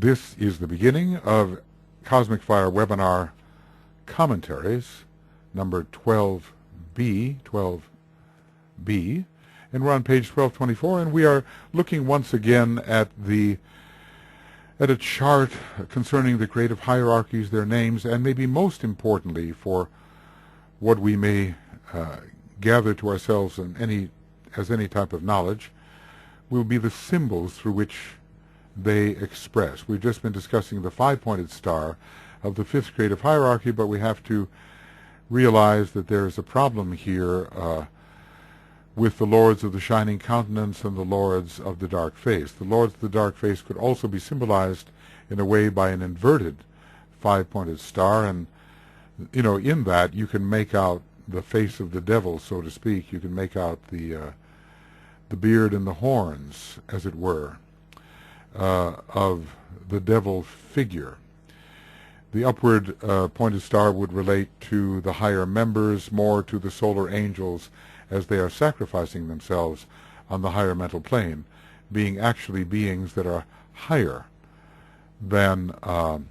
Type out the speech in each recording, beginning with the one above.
This is the beginning of Cosmic Fire Webinar Commentaries, number 12B, and we're on page 1224, and we are looking once again at a chart concerning the creative hierarchies, their names, and maybe most importantly for what we may gather to ourselves as any type of knowledge, will be the symbols through which they express. We've just been discussing the five-pointed star of the fifth creative hierarchy, but we have to realize that there is a problem here with the lords of the shining countenance and the lords of the dark face. The lords of the dark face could also be symbolized in a way by an inverted five-pointed star, and in that you can make out the face of the devil, so to speak. You can make out the beard and the horns, as it were, of the devil figure. The upward pointed star would relate to the higher members, more to the solar angels as they are sacrificing themselves on the higher mental plane, being actually beings that are higher than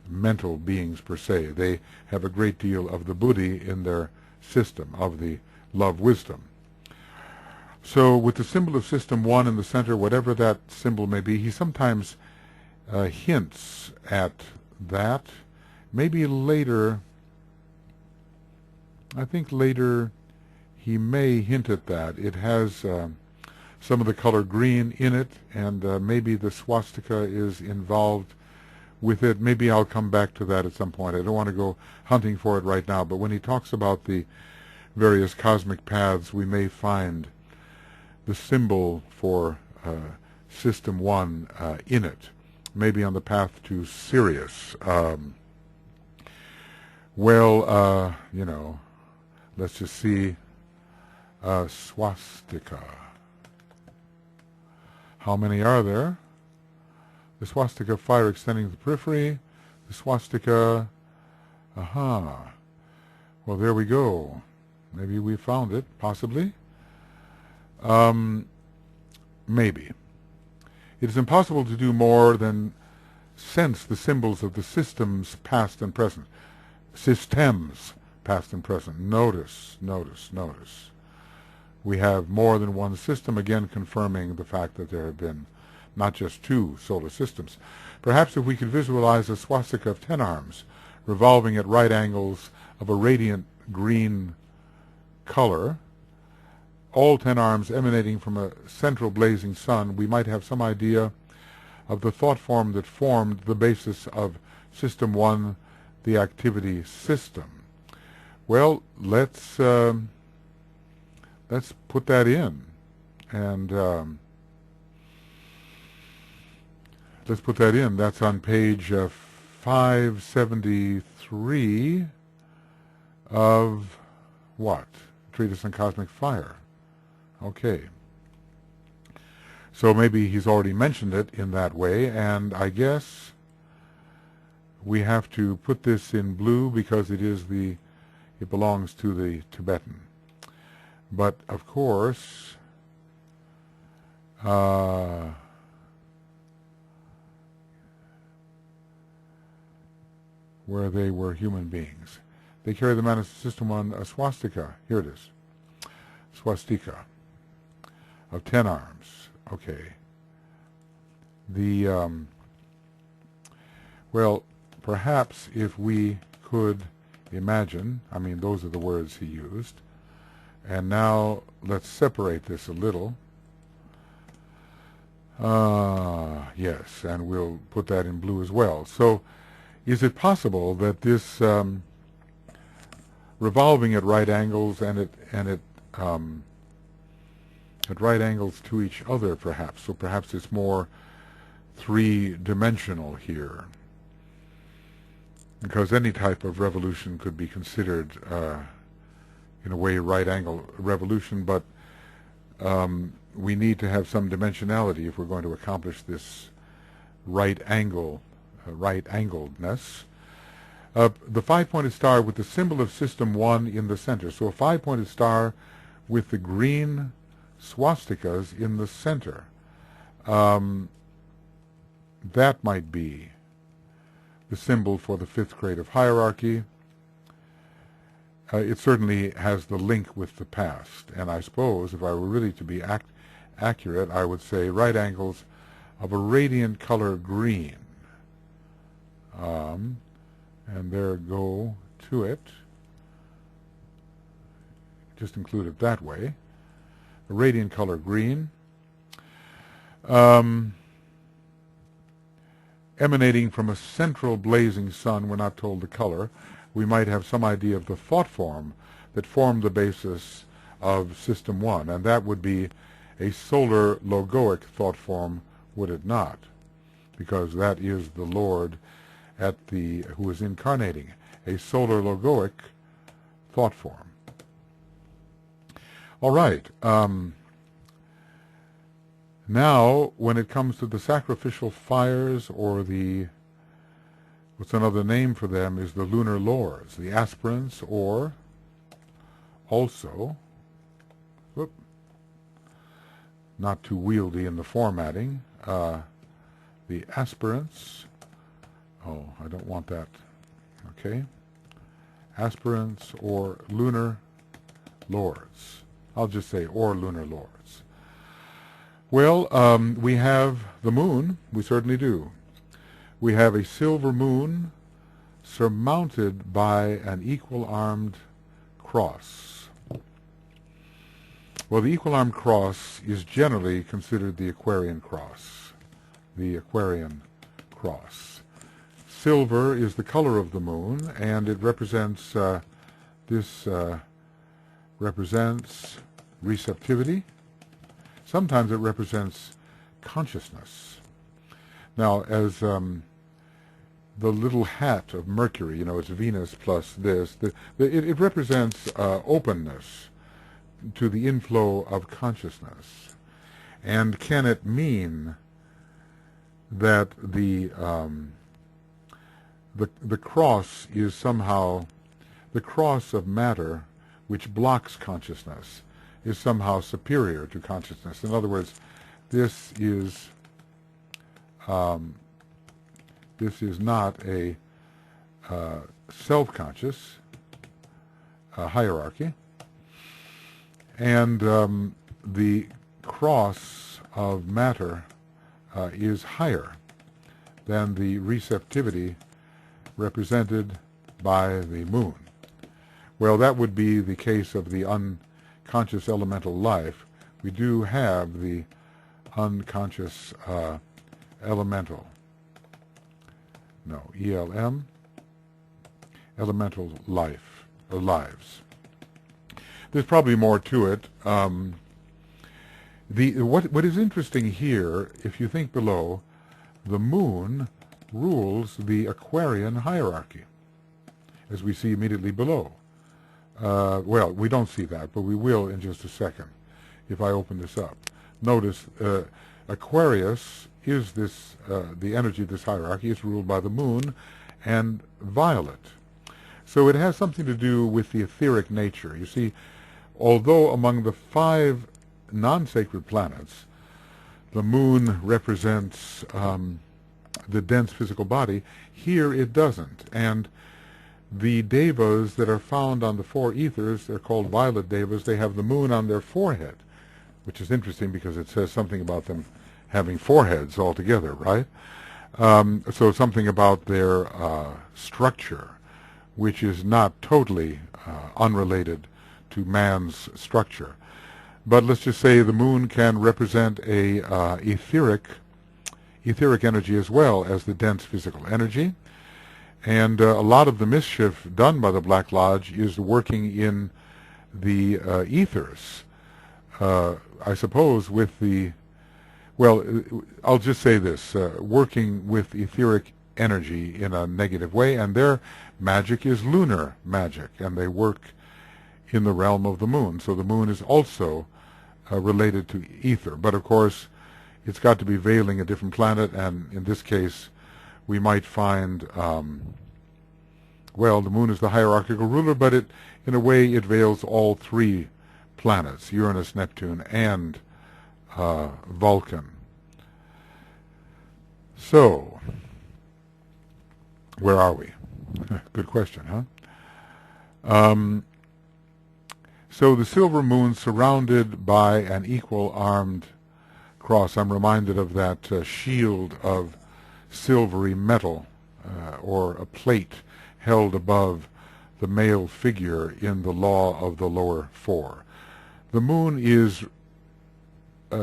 mental beings per se. They have a great deal of the buddhi in their system, of the love wisdom. So with the symbol of System 1 in the center, whatever that symbol may be, he sometimes hints at that. Maybe later, I think later he may hint at that. It has some of the color green in it, and maybe the swastika is involved with it. Maybe I'll come back to that at some point. I don't want to go hunting for it right now, but when he talks about the various cosmic paths, we may find the symbol for System 1 in it, maybe on the path to Sirius. Let's just see. Swastika. How many are there? The swastika fire extending to the periphery. The swastika. Aha. Well, there we go. Maybe we found it, possibly. Maybe. It is impossible to do more than sense the symbols of the systems past and present. Systems past and present. Notice. We have more than one system, again confirming the fact that there have been not just two solar systems. Perhaps if we could visualize a swastika of 10 arms revolving at right angles of a radiant green color, all 10 arms emanating from a central blazing sun, we might have some idea of the thought form that formed the basis of System 1, the activity system. Well, let's put that in, and let's put that in. That's on page 573 of what? Treatise on Cosmic Fire. Okay. So maybe he's already mentioned it in that way, and I guess we have to put this in blue because it belongs to the Tibetan. But of course, where they were human beings. They carry the Manifested System on a swastika. Here it is. Swastika of 10 arms. Okay. Well, perhaps if we could imagine, I mean, those are the words he used, and now let's separate this a little. Yes, and we'll put that in blue as well. So is it possible that this revolving at right angles and at right angles to each other, perhaps, so perhaps it's more three-dimensional here, because any type of revolution could be considered in a way right angle revolution, but we need to have some dimensionality if we're going to accomplish this right-angledness. The five-pointed star with the symbol of System 1 in the center. So a five-pointed star with the green swastikas in the center. That might be the symbol for the fifth creative hierarchy. It certainly has the link with the past. And I suppose if I were really to be accurate, I would say right angles of a radiant color green. And there go to it. Just include it that way. A radiant color green. Emanating from a central blazing sun. We're not told the color. We might have some idea of the thought form that formed the basis of System 1, and that would be a solar logoic thought form, would it not? Because that is the Lord who is incarnating, a solar logoic thought form. All right. Now, when it comes to the sacrificial fires, or what's another name for them is the lunar lords, the aspirants, or also, not too wieldy in the formatting, the aspirants. Oh, I don't want that. Okay. Aspirants or lunar lords. I'll just say or lunar lords. Well, we have the moon. We certainly do. We have a silver moon surmounted by an equal-armed cross. Well, the equal-armed cross is generally considered the Aquarian cross. The Aquarian cross. Silver is the color of the moon, and it represents represents receptivity. Sometimes it represents consciousness. Now, as the little hat of Mercury, it's Venus plus this, it represents openness to the inflow of consciousness. And can it mean that the cross is somehow, the cross of matter which blocks consciousness is somehow superior to consciousness? In other words, this is not a self-conscious hierarchy, and the cross of matter is higher than the receptivity represented by the moon. Well, that would be the case of the unconscious elemental life. We do have the unconscious elemental, ELM, elemental life, or lives. There's probably more to it. What is interesting here, if you think below, the moon rules the Aquarian hierarchy, as we see immediately below. Well, we don't see that, but we will in just a second if I open this up. Notice Aquarius is the energy of this hierarchy. It's ruled by the moon and violet. So it has something to do with the etheric nature. You see, although among the 5 non-sacred planets, the moon represents the dense physical body, here it doesn't. And the devas that are found on the 4 ethers, they're called violet devas, they have the moon on their forehead, which is interesting because it says something about them having foreheads altogether, right? So something about their structure, which is not totally unrelated to man's structure. But let's just say the moon can represent a etheric energy as well as the dense physical energy. And a lot of the mischief done by the Black Lodge is working in the ethers. I suppose with I'll just say this, working with etheric energy in a negative way, and their magic is lunar magic, and they work in the realm of the moon. So the moon is also related to ether. But of course, it's got to be veiling a different planet, and in this case, we might find, well, the moon is the hierarchical ruler, but in a way, it veils all 3 planets, Uranus, Neptune, and Vulcan. So, Where are we? Good question, huh? So the silver moon surrounded by an equal-armed cross. I'm reminded of that shield of silvery metal or a plate held above the male figure in the law of the lower four. The moon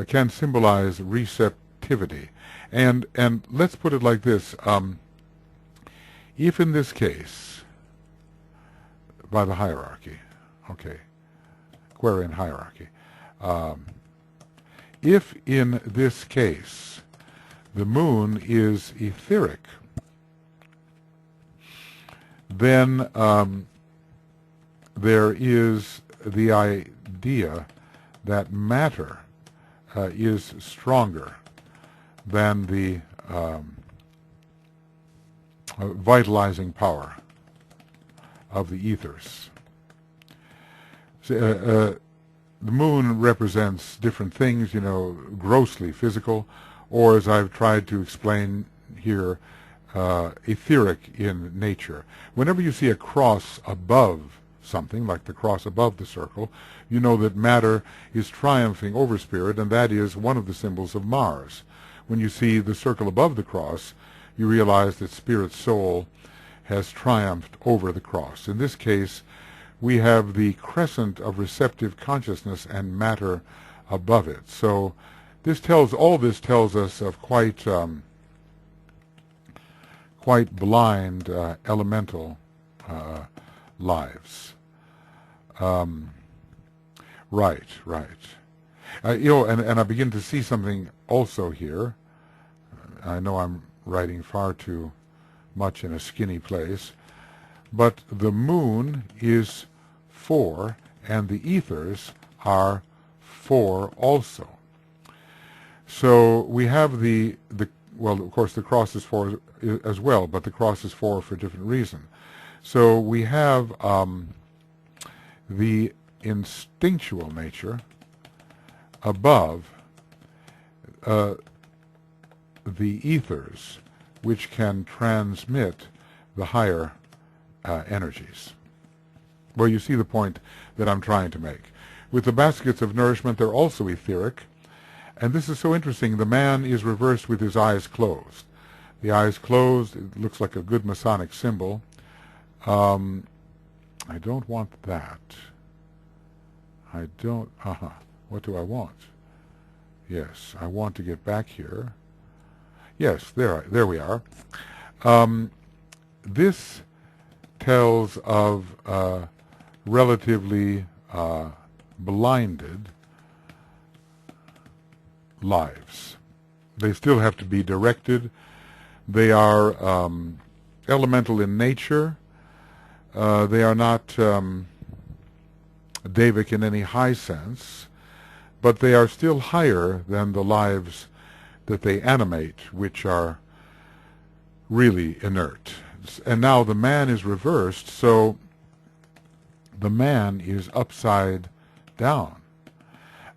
can symbolize receptivity. And let's put it like this. If in this case, by the hierarchy, okay, Aquarian hierarchy, if in this case the moon is etheric, then there is the idea that matter is stronger than the vitalizing power of the ethers. So, the moon represents different things, grossly physical, or as I've tried to explain here, etheric in nature. Whenever you see a cross above something, like the cross above the circle, you know that matter is triumphing over spirit, and that is one of the symbols of Mars. When you see the circle above the cross, you realize that spirit's soul has triumphed over the cross. In this case, we have the crescent of receptive consciousness and matter above it. So all this tells us of quite blind elemental lives. Right. And I begin to see something also here. I know I'm writing far too much in a skinny place, but the moon is 4, and the ethers are 4 also. So we have well, of course, the cross is 4 as well, but the cross is 4 for a different reason. So we have the instinctual nature above the ethers, which can transmit the higher energies. Well, you see the point that I'm trying to make. With the baskets of nourishment, they're also etheric, and this is so interesting. The man is reversed with his eyes closed. The eyes closed, it looks like a good Masonic symbol. I don't want that. I don't, what do I want? Yes, I want to get back here. Yes, there we are. This tells of relatively blinded lives. They still have to be directed. They are elemental in nature. They are not Devic in any high sense, but they are still higher than the lives that they animate, which are really inert. And now the man is reversed, so the man is upside down.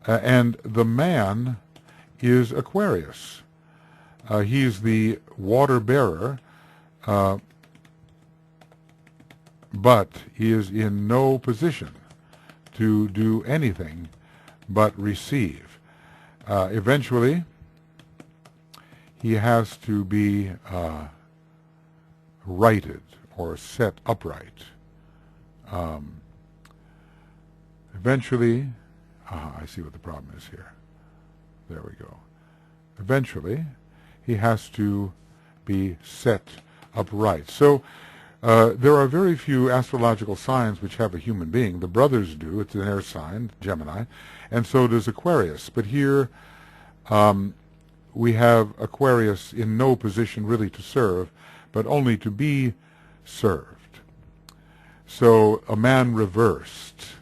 And the man is Aquarius. He's the water bearer, but he is in no position to do anything but receive. Eventually, he has to be righted or set upright. Eventually, I see what the problem is here. There we go. Eventually, he has to be set upright. So there are very few astrological signs which have a human being. The brothers do. It's an air sign, Gemini, and so does Aquarius. But here we have Aquarius in no position really to serve, but only to be served. So a man reversed,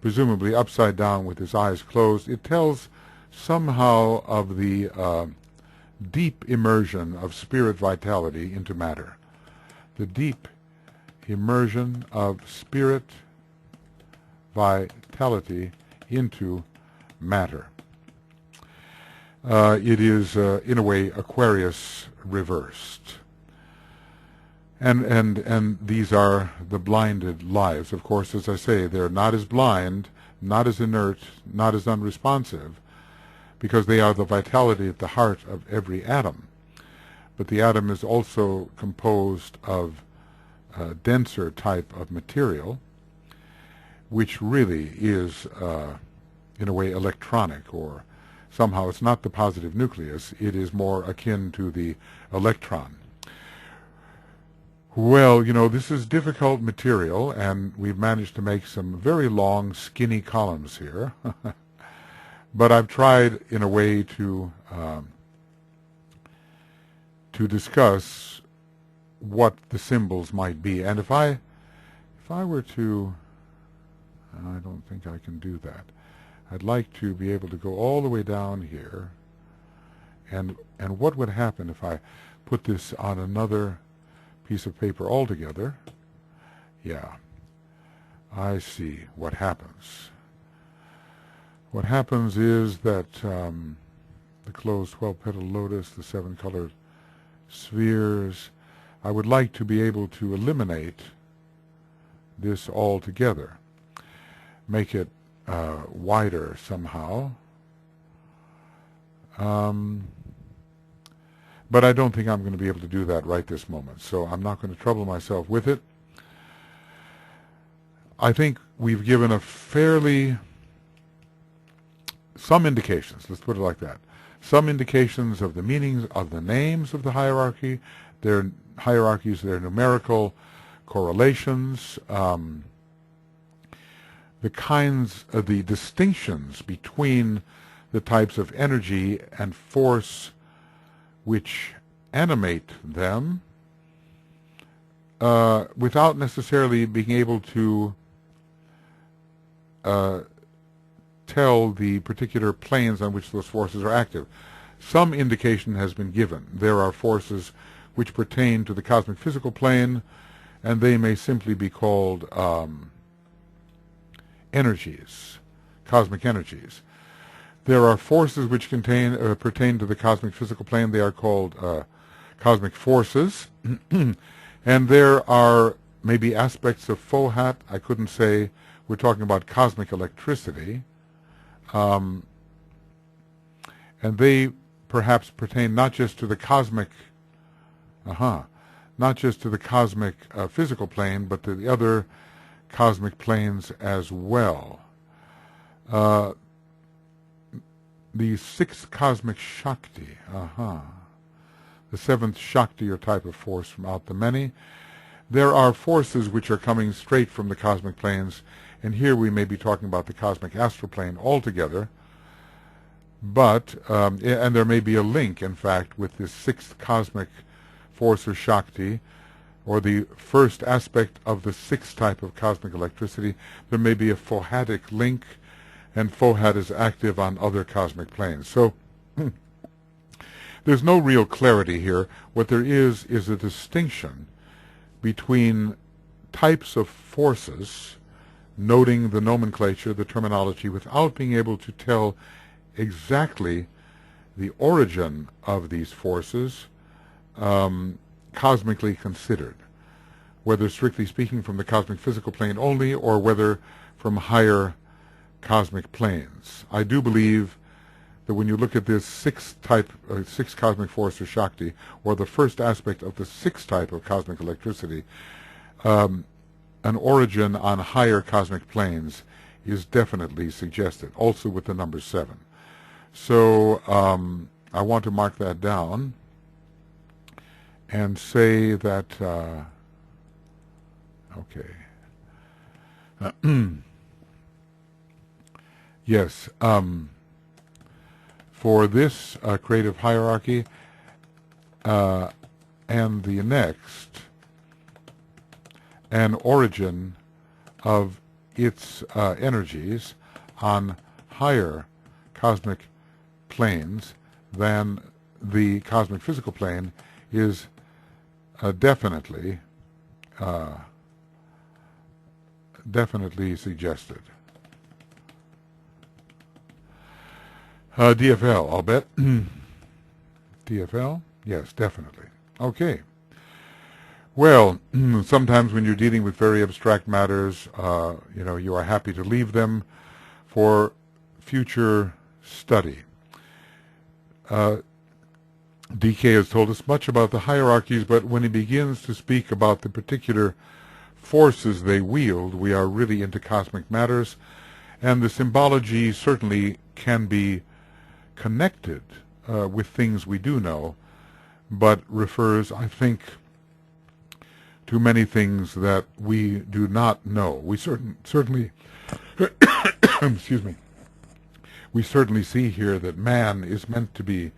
presumably upside down with his eyes closed, it tells somehow of the deep immersion of spirit vitality into matter. The deep immersion of spirit vitality into matter. It is, in a way, Aquarius reversed. And these are the blinded lives. Of course, as I say, they're not as blind, not as inert, not as unresponsive, because they are the vitality at the heart of every atom. But the atom is also composed of a denser type of material, which really is, in a way, electronic, or somehow it's not the positive nucleus, it is more akin to the electron. Well, this is difficult material, and we've managed to make some very long, skinny columns here. But I've tried, in a way, to discuss what the symbols might be. And if I were to, I don't think I can do that. I'd like to be able to go all the way down here. And what would happen if I put this on another piece of paper altogether? Yeah, I see what happens. What happens is that the closed 12-petal lotus, the 7 colored spheres, I would like to be able to eliminate this altogether, make it wider somehow. But I don't think I'm going to be able to do that right this moment, so I'm not going to trouble myself with it. I think we've given some indications, let's put it like that, some indications of the meanings of the names of the hierarchy, their hierarchies, their numerical correlations, the kinds of the distinctions between the types of energy and force which animate them, without necessarily being able to tell the particular planes on which those forces are active. Some indication has been given. There are forces which pertain to the cosmic physical plane, and they may simply be called energies, cosmic energies. There are forces which pertain to the cosmic physical plane. They are called cosmic forces. And there are maybe aspects of Fohat. I couldn't say. We're talking about cosmic electricity. And they perhaps pertain not just to the cosmic, not just to the cosmic physical plane, but to the other cosmic planes as well. The 6th cosmic Shakti, the 7th Shakti, or type of force from out the many. There are forces which are coming straight from the cosmic planes, and here we may be talking about the cosmic astral plane altogether, but, and there may be a link, in fact, with this 6th cosmic force or Shakti, or the first aspect of the 6th type of cosmic electricity. There may be a Fohatic link, and Fohat is active on other cosmic planes. So there's no real clarity here. What there is a distinction between types of forces, noting the nomenclature, the terminology, without being able to tell exactly the origin of these forces, cosmically considered, whether strictly speaking from the cosmic physical plane only, or whether from higher cosmic planes. I do believe that when you look at this 6th cosmic force or Shakti, or the first aspect of the 6th type of cosmic electricity, an origin on higher cosmic planes is definitely suggested, also with the number 7. So I want to mark that down and say that, okay. Yes, for this creative hierarchy and the next, an origin of its energies on higher cosmic planes than the cosmic physical plane is definitely suggested. DFL, I'll bet. DFL? Yes, definitely. Okay. Well, sometimes when you're dealing with very abstract matters, you are happy to leave them for future study. DK has told us much about the hierarchies, but when he begins to speak about the particular forces they wield, we are really into cosmic matters, and the symbology certainly can be connected with things we do know, but refers, I think, to many things that we do not know. We certainly, excuse me, we certainly see here that man is meant to be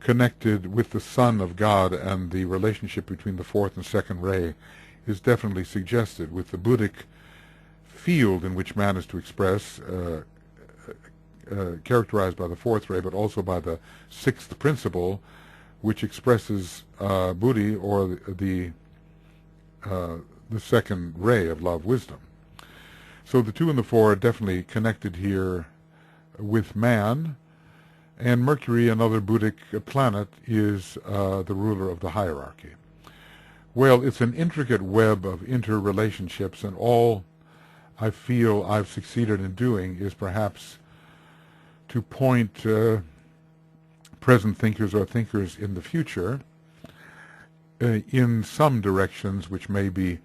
connected with the Son of God, and the relationship between the fourth and second ray is definitely suggested with the Buddhic field in which man is to express, characterized by the fourth ray, but also by the sixth principle, which expresses Buddhi, or the second ray of love, wisdom. So the 2 and the 4 are definitely connected here with man, and Mercury, another Buddhic planet, is the ruler of the hierarchy. Well, it's an intricate web of interrelationships, and all I feel I've succeeded in doing is perhaps to point present thinkers or thinkers in the future in some directions which may be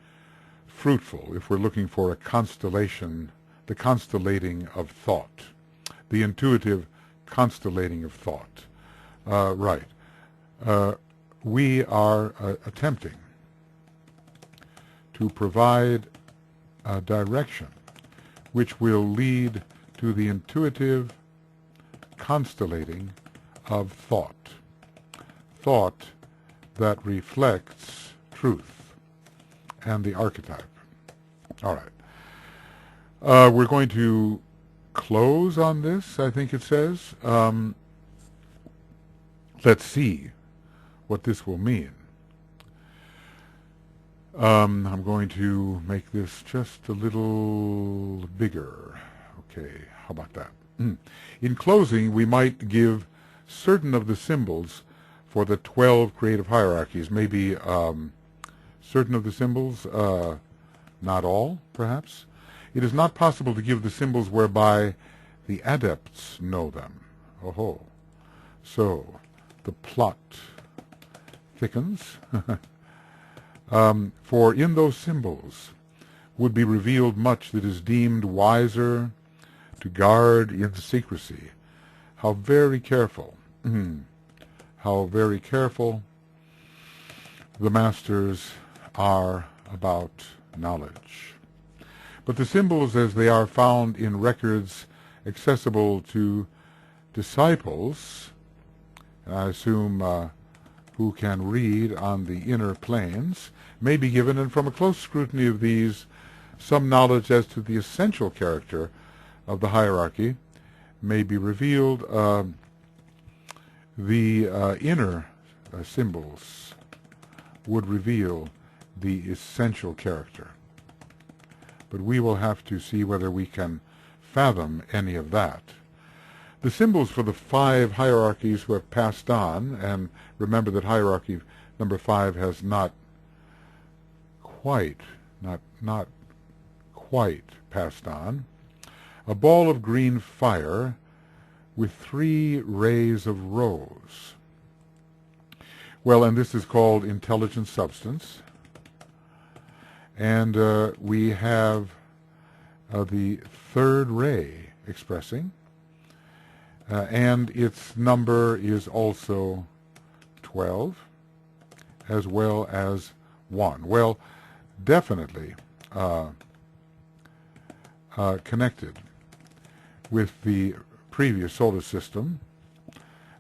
fruitful if we're looking for a constellation, the constellating of thought, the intuitive constellating of thought. We are attempting to provide a direction which will lead to the intuitive constellating of thought. Thought that reflects truth and the archetype. All right. We're going to close on this, I think it says. Let's see what this will mean. I'm going to make this just a little bigger. Okay, how about that? In closing, we might give certain of the symbols for the 12 creative hierarchies, maybe certain of the symbols, not all, perhaps. It is not possible to give the symbols whereby the adepts know them. Oh-ho. So, the plot thickens. For in those symbols would be revealed much that is deemed wiser to guard in secrecy. How very careful, how very careful the masters are about knowledge. But the symbols as they are found in records accessible to disciples, and I assume who can read on the inner planes, may be given, and from a close scrutiny of these, some knowledge as to the essential character of the hierarchy may be revealed. The inner symbols would reveal the essential character. But we will have to see whether we can fathom any of that. The symbols for the 5 hierarchies who have passed on, and remember that hierarchy number 5 has not quite passed on. A ball of green fire with 3 rays of rose. Well, and this is called intelligent substance. And we have the 3rd ray expressing, and its number is also 12, as well as 1. Well, definitely connected with the previous solar system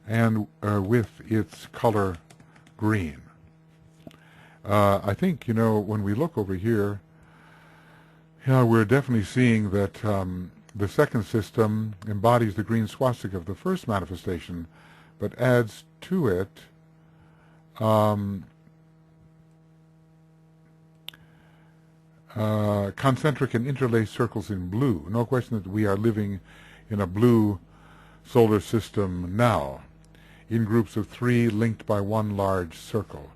and with its color green. I think, when we look over here, we're definitely seeing that the second system embodies the green swastika of the first manifestation, but adds to it concentric and interlaced circles in blue. No question that we are living in a blue solar system now, in groups of 3 linked by 1 large circle.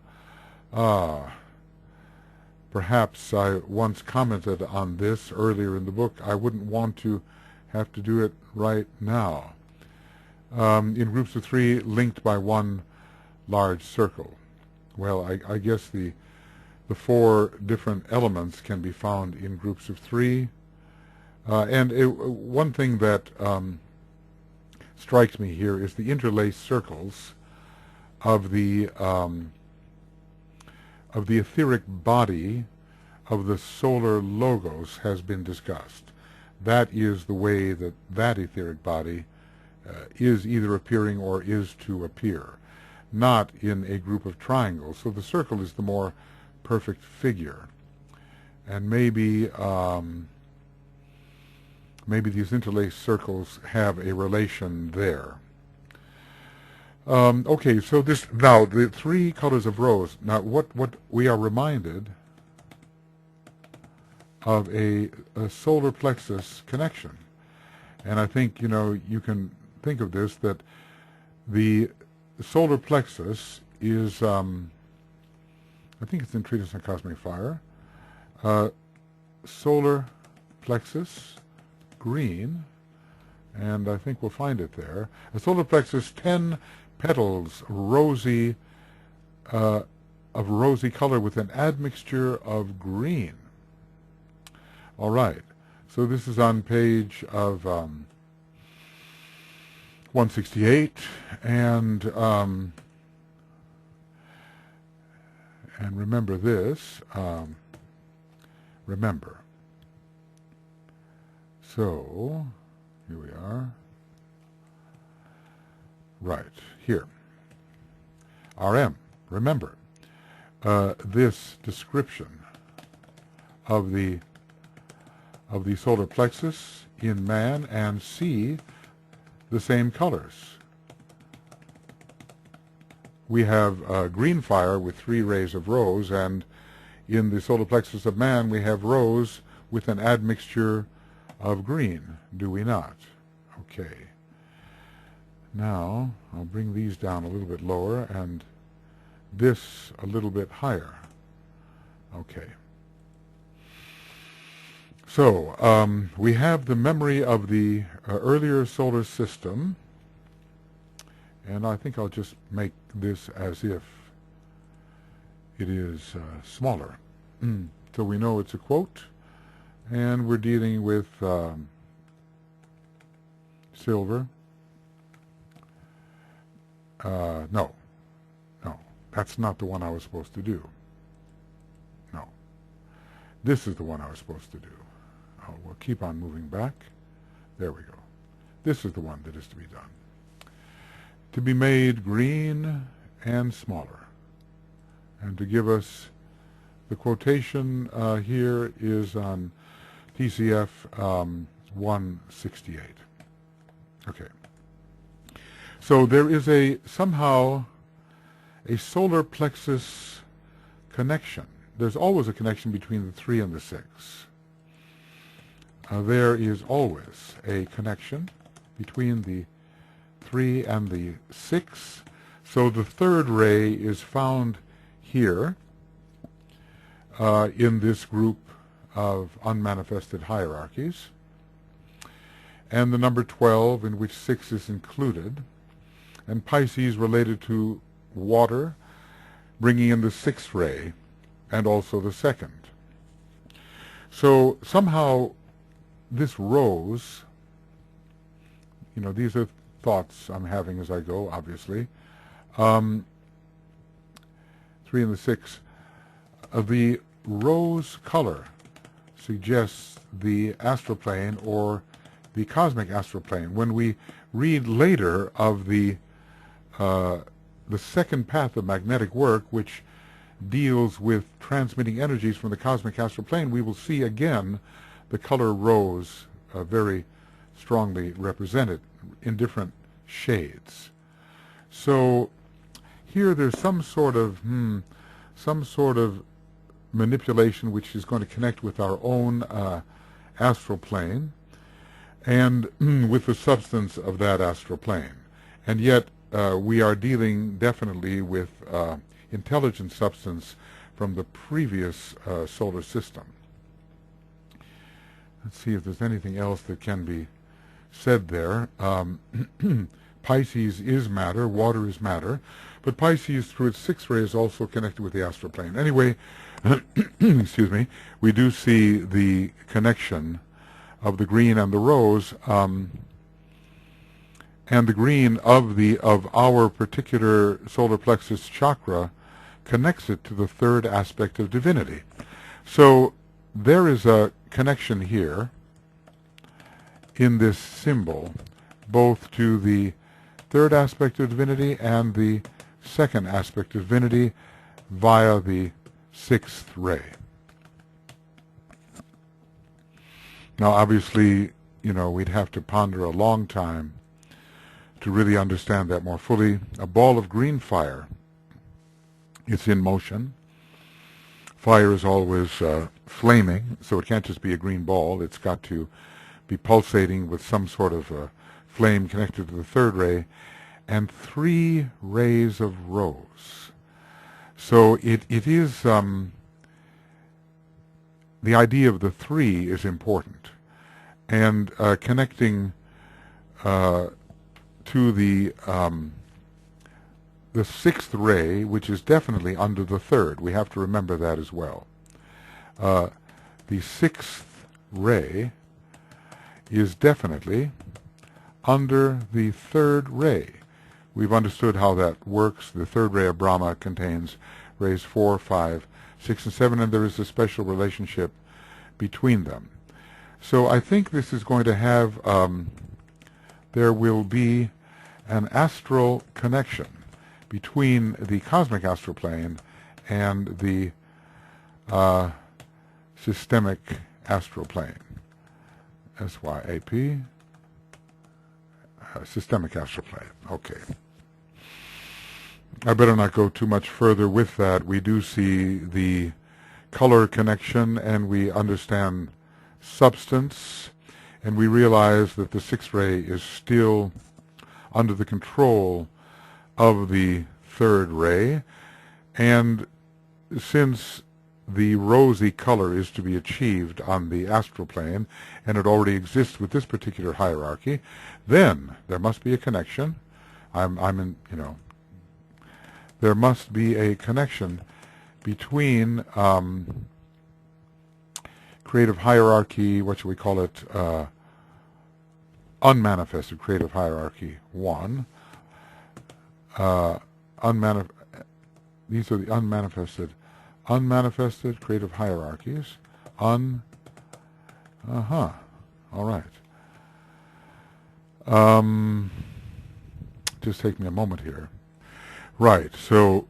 Perhaps I once commented on this earlier in the book. I wouldn't want to have to do it right now. In groups of three linked by one large circle. Well, I guess the four different elements can be found in groups of three. One thing that strikes me here is the interlaced circles of the etheric body of the solar logos has been discussed. That is the way that etheric body is either appearing or is to appear, not in a group of triangles. So the circle is the more perfect figure. And maybe these interlaced circles have a relation there. Okay, so now the three colors of rose. Now, what we are reminded of a solar plexus connection, and I think you can think of this, that the solar plexus is I think it's in Treatise on Cosmic Fire. Solar plexus, green, and I think we'll find it there. A solar plexus, 10 petals, rosy, of rosy color with an admixture of green. All right, so this is on page of 168, and remember this. Remember. So here we are. Right, here. RM, remember, this description of the solar plexus in man, and see the same colors. We have green fire with 3 rays of rose, and in the solar plexus of man we have rose with an admixture of green, do we not? Okay. Now, I'll bring these down a little bit lower, and this a little bit higher. Okay. So, we have the memory of the earlier solar system, and I think I'll just make this as if it is smaller. So we know it's a quote, and we're dealing with silver. No, that's not the one I was supposed to do. No, this is the one I was supposed to do. Oh, we'll keep on moving back. There we go. This is the one that is to be done. To be made green and smaller. And to give us the quotation here is on TCF 168. Okay. So there is somehow a solar plexus connection. There's always a connection between the 3 and the 6. There is always a connection between the 3 and the 6. So the 3rd ray is found here in this group of unmanifested hierarchies. And the number 12, in which 6 is included, and Pisces related to water, bringing in the 6th ray, and also the 2nd. So somehow this rose, these are thoughts I'm having as I go, obviously. 3 and the 6. The rose color suggests the astral plane, or the cosmic astral plane. When we read later of the 2nd path of magnetic work, which deals with transmitting energies from the cosmic astral plane, we will see again the color rose very strongly represented in different shades. So here there's some sort of manipulation which is going to connect with our own astral plane and with the substance of that astral plane. And yet we are dealing definitely with intelligent substance from the previous solar system. Let's see if there's anything else that can be said there. Pisces is matter, water is matter, but Pisces through its sixth ray is also connected with the astral plane. Anyway, excuse me, we do see the connection of the green and the rose, and the green of our particular solar plexus chakra connects it to the third aspect of divinity. So there is a connection here in this symbol, both to the third aspect of divinity and the second aspect of divinity via the sixth ray. Now, obviously, we'd have to ponder a long time to really understand that more fully. A ball of green fire, it's in motion. Fire is always flaming, so it can't just be a green ball. It's got to be pulsating with some sort of flame connected to the third ray, and 3 rays of rose. So it is, the idea of the 3 is important, and connecting to the sixth ray, which is definitely under the third. We have to remember that as well. The sixth ray is definitely under the third ray. We've understood how that works. The third ray of Brahma contains rays 4, 5, 6, and 7, and there is a special relationship between them. So I think this is going to have, there will be an astral connection between the cosmic astral plane and the systemic astral plane. SYAP, systemic astral plane. Okay. I better not go too much further with that. We do see the color connection, and we understand substance, and we realize that the sixth ray is still under the control of the third ray, and since the rosy color is to be achieved on the astral plane, and it already exists with this particular hierarchy, then there must be a connection. There must be a connection between creative hierarchy, what should we call it, unmanifested creative hierarchy 1. These are the unmanifested creative hierarchies. All right. Just take me a moment here. Right, so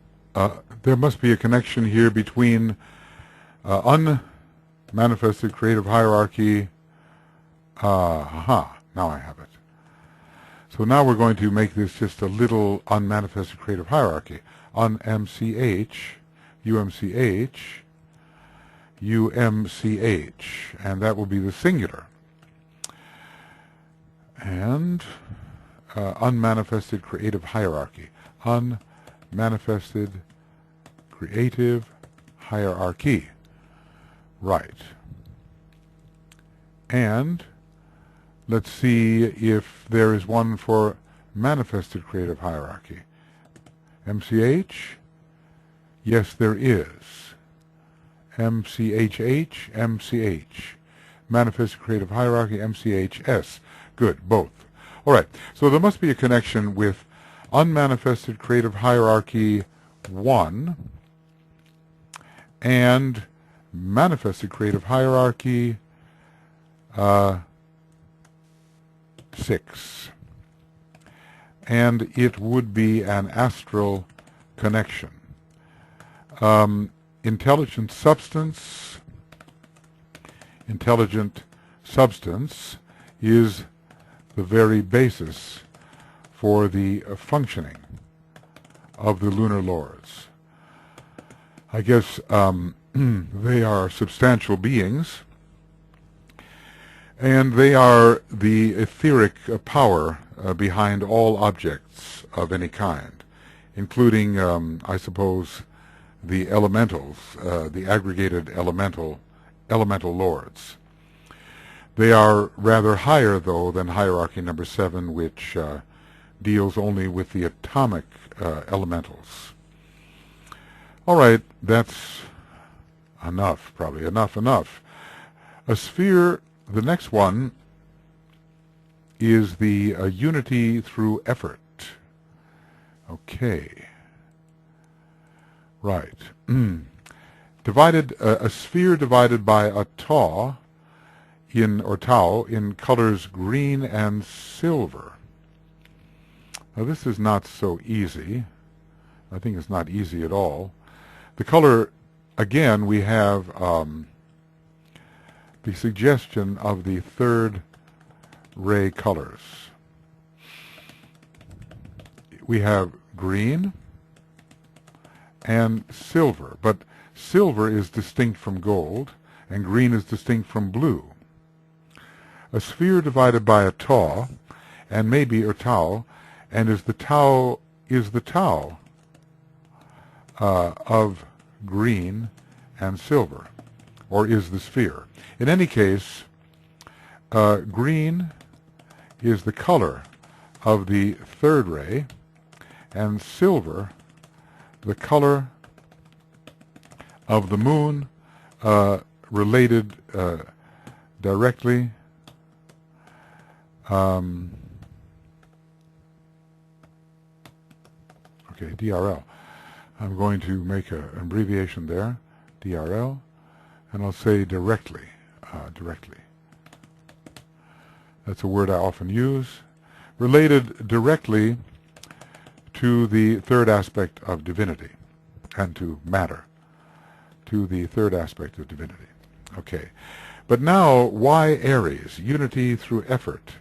there must be a connection here between unmanifested creative hierarchy. Now I have it. So now we're going to make this just a little unmanifested creative hierarchy. UMCH, and that will be the singular. And unmanifested creative hierarchy. Unmanifested creative hierarchy. Right. And let's see if there is one for manifested creative hierarchy. MCH? Yes, there is. MCHH, MCH. Manifested creative hierarchy, MCHS. Good, both. All right, so there must be a connection with unmanifested creative hierarchy 1 and manifested creative hierarchy 6. And it would be an astral connection. Intelligent substance is the very basis for the functioning of the lunar lords. I guess they are substantial beings, and they are the etheric power behind all objects of any kind, including, I suppose, the elementals, the aggregated elemental lords. They are rather higher, though, than hierarchy number 7, which deals only with the atomic elementals. All right, that's enough, probably enough. A sphere, the next one, is the unity through effort. Okay. Right. A sphere divided by a tau in colors green and silver. Now this is not so easy. I think it's not easy at all. The color, again, we have the suggestion of the third ray colors. We have green and silver, but silver is distinct from gold and green is distinct from blue. A sphere divided by a tau, and maybe a tau, and is the tau of green and silver, or is the sphere. In any case, green is the color of the third ray, and silver the color of the moon, related directly okay, DRL. I'm going to make an abbreviation there, DRL, and I'll say directly. Directly. That's a word I often use. Related directly to the third aspect of divinity and to matter, to the third aspect of divinity. Okay. But now, why Aries? Unity through effort.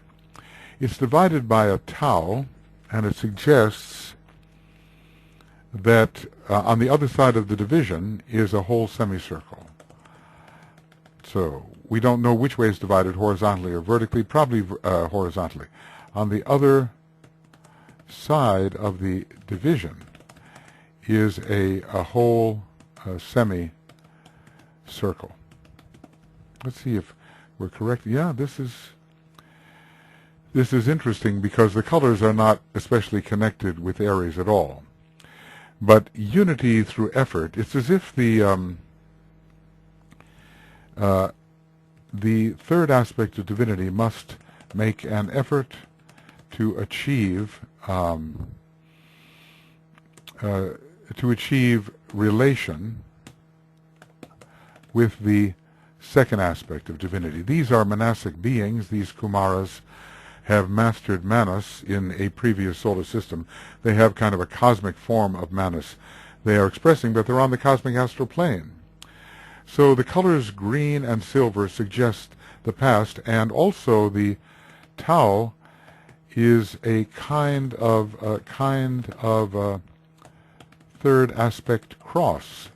It's divided by a tau, and it suggests that on the other side of the division is a whole semicircle. So we don't know which way it's divided, horizontally or vertically, probably horizontally. On the other side of the division is a whole semicircle. Let's see if we're correct. Yeah, this is interesting because the colors are not especially connected with Aries at all. But unity through effort, it's as if the third aspect of divinity must make an effort to achieve relation with the second aspect of divinity. These are monastic beings. These Kumaras have mastered Manas in a previous solar system. They have kind of a cosmic form of Manas they are expressing, but they're on the cosmic astral plane. So the colors green and silver suggest the past, and also the tau is a kind of third aspect cross.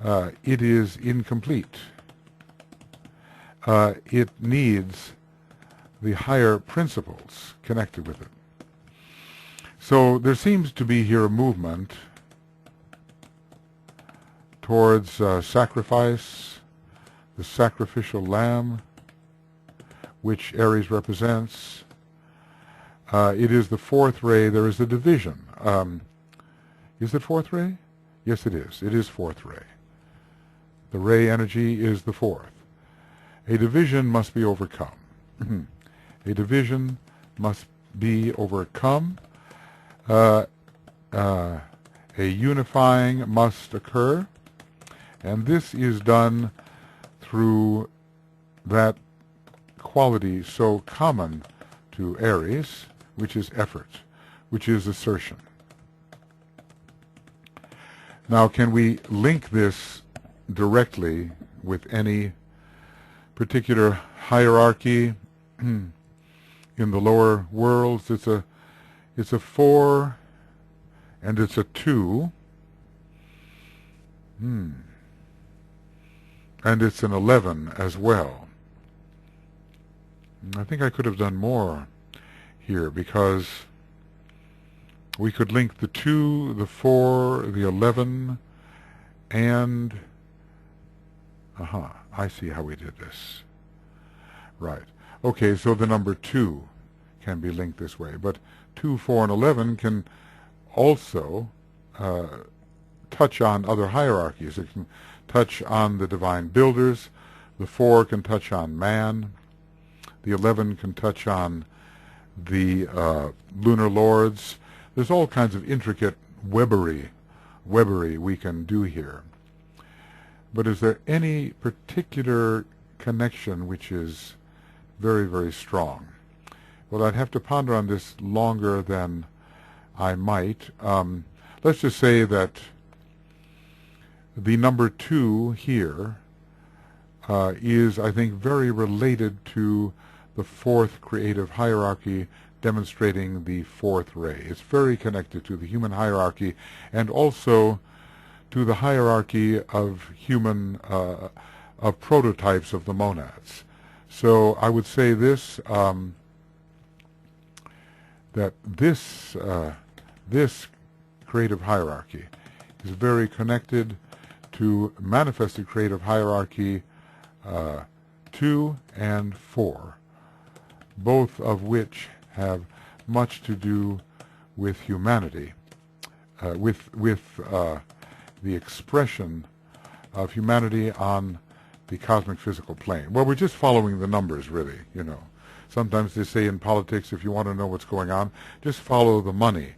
It is incomplete. It needs the higher principles connected with it. So there seems to be here a movement towards sacrifice, the sacrificial lamb, which Aries represents. It is the fourth ray. There is a division. Is it fourth ray? Yes, it is. It is fourth ray. The ray energy is the fourth. A division must be overcome. A division must be overcome. A unifying must occur. And this is done through that quality so common to Aries, which is effort, which is assertion. Now, can we link this directly with any particular hierarchy in the lower worlds? It's a 4 and it's a 2. And it's an 11 as well. I think I could have done more here because we could link the 2, the 4, the 11, and, I see how we did this. Right. Okay, so the number 2 can be linked this way, but 2, 4, and 11 can also touch on other hierarchies. It can touch on the divine builders. The 4 can touch on man. The 11 can touch on the lunar lords. There's all kinds of intricate webbery we can do here. But is there any particular connection which is very, very strong? Well, I'd have to ponder on this longer than I might. Let's just say that the number 2 here is, I think, very related to the 4th creative hierarchy, demonstrating the 4th ray. It's very connected to the human hierarchy and also to the hierarchy of human of prototypes of the monads. So I would say this, that this creative hierarchy is very connected to manifested creative hierarchy 2 and 4, both of which have much to do with humanity, with the expression of humanity on the cosmic physical plane. Well, we're just following the numbers, really, you know. Sometimes they say in politics, if you want to know what's going on, just follow the money.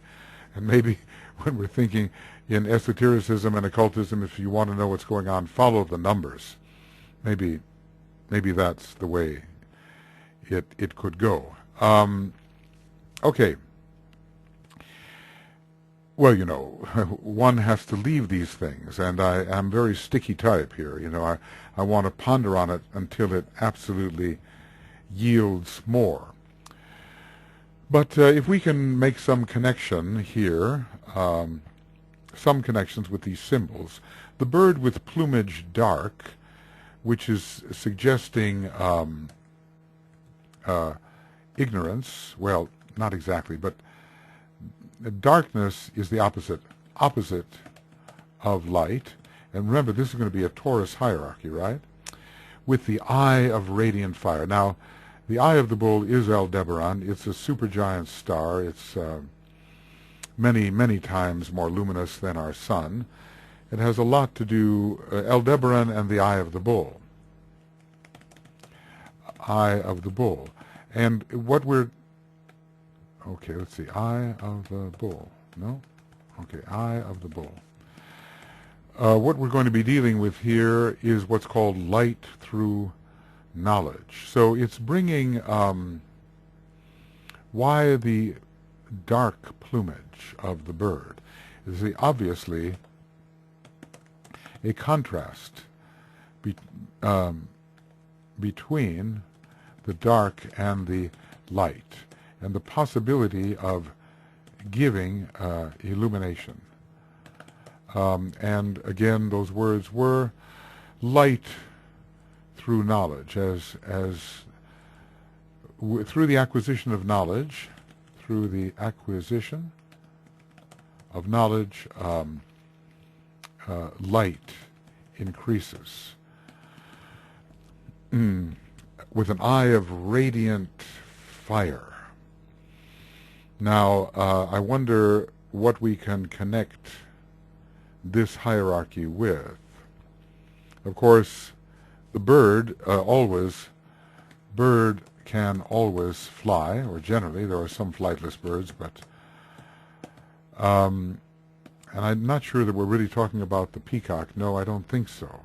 And maybe when we're thinking in esotericism and occultism, if you want to know what's going on, follow the numbers. Maybe that's the way it could go. Okay. Well, you know, one has to leave these things, and I'm very sticky type here. You know, I want to ponder on it until it absolutely yields more. But if we can make some connection here, some connections with these symbols, the bird with plumage dark, which is suggesting ignorance, well, not exactly, but darkness is the opposite of light. And remember, this is going to be a Taurus hierarchy, right? With the eye of radiant fire. Now, the eye of the bull is Aldebaran. It's a supergiant star. It's many, many times more luminous than our sun. It has a lot to do, Aldebaran and the eye of the bull. Eye of the bull. And what we're, okay, let's see, eye of the bull. No? Okay, eye of the bull. What we're going to be dealing with here is what's called light through knowledge. So it's bringing why the dark plumage of the bird is obviously a contrast between the dark and the light, and the possibility of giving illumination. And again, those words were light through knowledge, through the acquisition of knowledge, light increases. With an eye of radiant fire. Now, I wonder what we can connect this hierarchy with. Of course, the bird can always fly, or generally, there are some flightless birds, but, and I'm not sure that we're really talking about the peacock. No, I don't think so.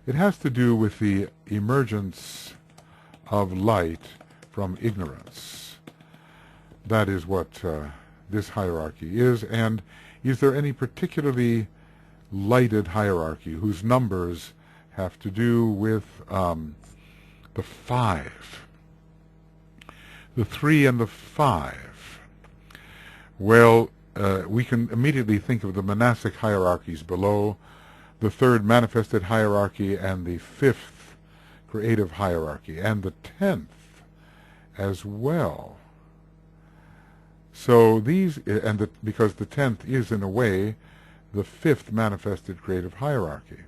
It has to do with the emergence of light from ignorance. That is what this hierarchy is. And is there any particularly lighted hierarchy whose numbers have to do with the 5? The 3 and the 5. Well, we can immediately think of the monastic hierarchies below, the 3rd manifested hierarchy and the 5th creative hierarchy, and the 10th as well. So these, because the 10th is in a way the fifth manifested creative hierarchy.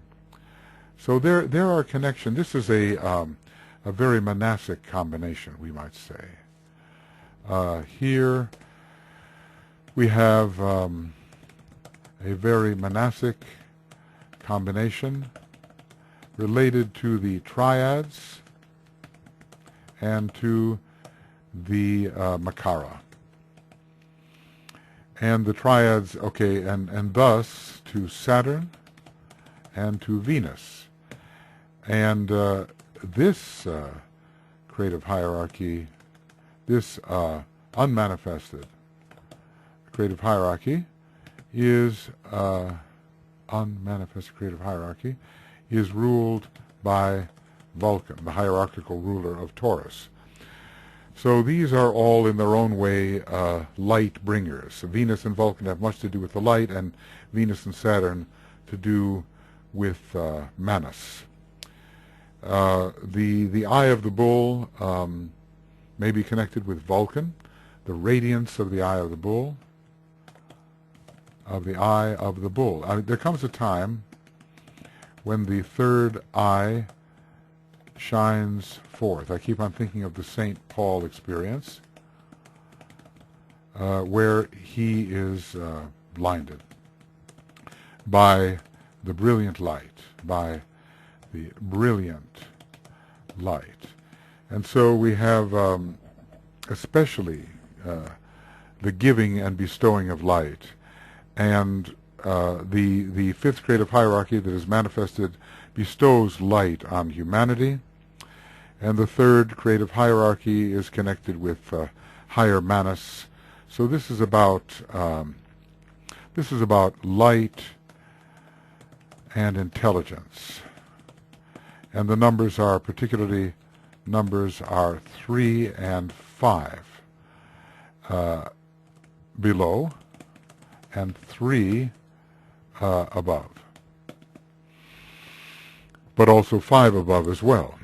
So there are connections. This is a very monastic combination, we might say. Here we have a very monastic combination related to the triads and to the Makara. And the triads, okay, and thus to Saturn and to Venus. And this creative hierarchy, this unmanifested creative hierarchy is unmanifested creative hierarchy is ruled by Vulcan, the hierarchical ruler of Taurus. So these are all in their own way light bringers. Venus and Vulcan have much to do with the light, and Venus and Saturn to do with Manus. The eye of the bull may be connected with Vulcan, the radiance of the eye of the bull, there comes a time when the third eye shines forth. I keep on thinking of the St. Paul experience, where he is blinded by the brilliant light, And so we have especially the giving and bestowing of light. And the fifth creative hierarchy that is manifested bestows light on humanity. And the third creative hierarchy is connected with higher Manus. So this is about light and intelligence. And the numbers are 3 and 5 below, and 3 above. But also 5 above as well.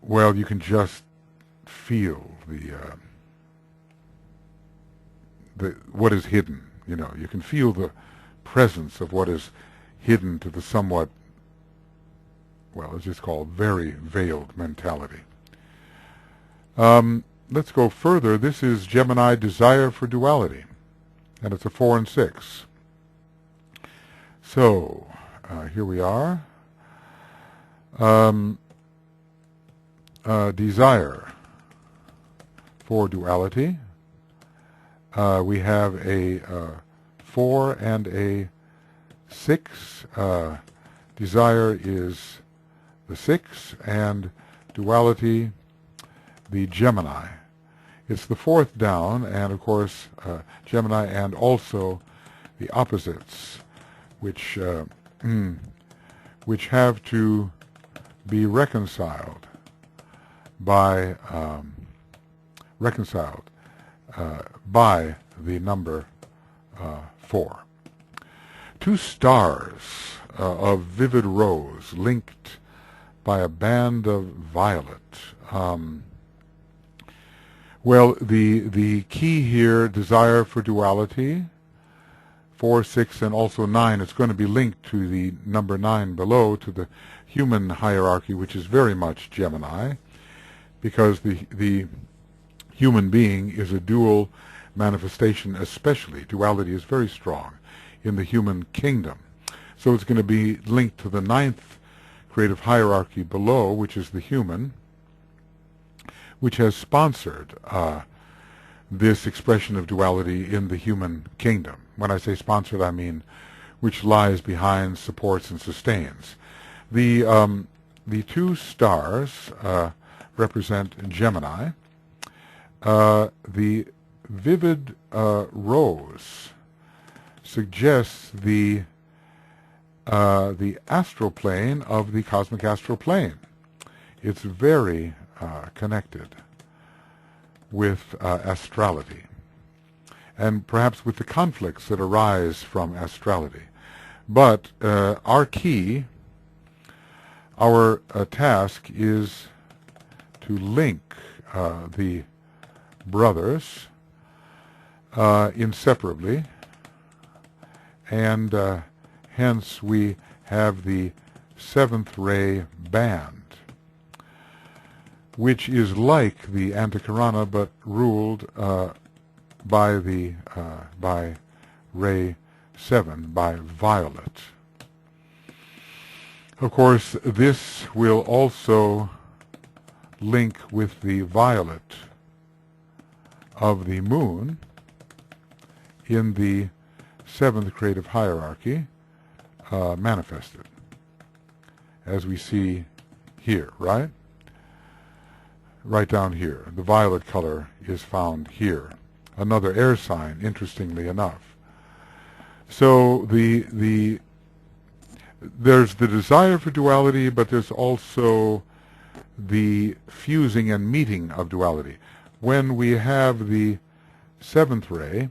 Well, you can just feel the what is hidden. You can feel the presence of what is hidden to the somewhat, well, it's just called very veiled mentality. Let's go further. This is Gemini, desire for duality, and it's a 4 and 6. So here we are. Desire for duality. We have a 4 and a 6. Desire is the 6, and duality the Gemini. It's the 4th down, and of course Gemini, and also the opposites, which have to be reconciled by the number 4. 2 stars of vivid rose linked by a band of violet. Well, the key here, desire for duality, 4, 6, and also 9, it's going to be linked to the number 9 below, to the human hierarchy, which is very much Gemini, because the human being is a dual manifestation, especially. Duality is very strong in the human kingdom. So it's going to be linked to the 9th creative hierarchy below, which is the human, which has sponsored this expression of duality in the human kingdom. When I say sponsored, I mean which lies behind, supports, and sustains. The 2 stars represent Gemini. The vivid rose suggests the astral plane of the cosmic astral plane. It's very connected with astrality, and perhaps with the conflicts that arise from astrality. But our key, our task is to link the brothers inseparably, and hence we have the seventh ray band, which is like the Antakarana but ruled by ray 7, by violet. Of course, this will also link with the violet of the moon in the seventh creative hierarchy, manifested, as we see here, right? Right down here. The violet color is found here. Another air sign, interestingly enough. So there's the desire for duality, but there's also the fusing and meeting of duality. When we have the seventh ray,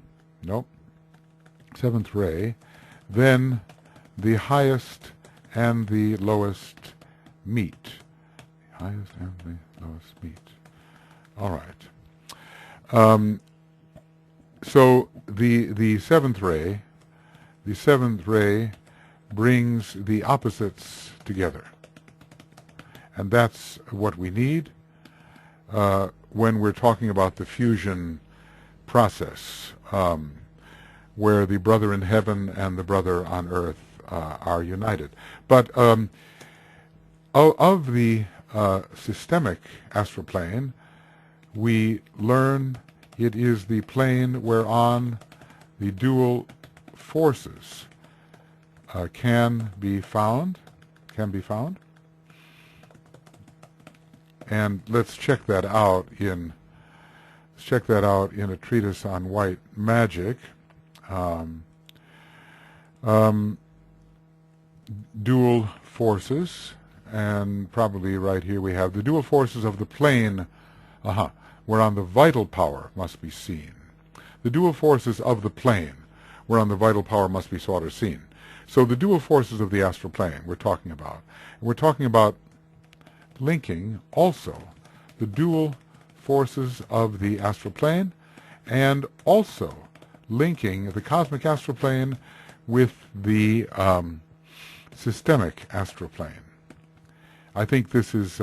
then the highest and the lowest meet. Highest and the lowest meet. All right. So the seventh ray brings the opposites together, and that's what we need when we're talking about the fusion process, where the brother in heaven and the brother on earth are united. But of the systemic astral plane, we learn it is the plane whereon the dual forces can be found. And let's check that out in a treatise on white magic. Dual forces, and probably right here we have the dual forces of the plane, whereon the vital power must be seen. The dual forces of the plane, whereon the vital power must be sought or seen. So the dual forces of the astral plane we're talking about. And we're talking about linking also the dual forces of the astral plane, and also linking the cosmic astral plane with the systemic astral plane. I think this is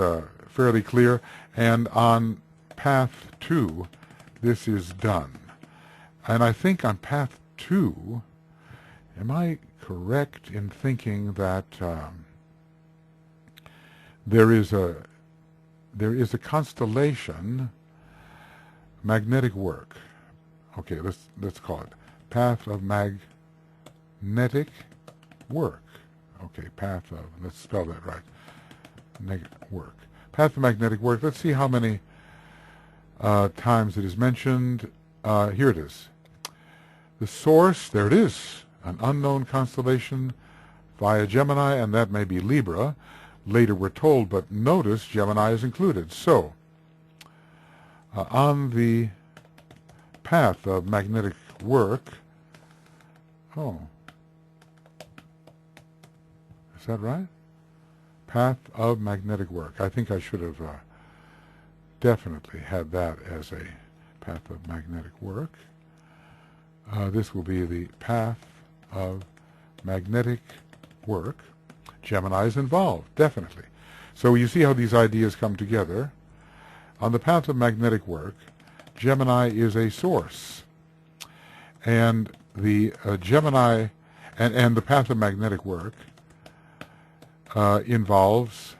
fairly clear, and on path 2 this is done. And I think on path 2, am I correct in thinking that there is a constellation, magnetic work. Okay, let's call it path of magnetic work. Okay, path of, let's spell that right. Work. Path of magnetic work. Let's see how many times it is mentioned. Here it is. The source, there it is, an unknown constellation via Gemini, and that may be Libra. Later we're told, but notice Gemini is included. So, on the path of magnetic work, is that right? Path of magnetic work. I think I should have definitely had that as a path of magnetic work. This will be the path of magnetic work. Gemini is involved, definitely. So you see how these ideas come together. On the path of magnetic work, Gemini is a source. And the Gemini and the path of magnetic work involves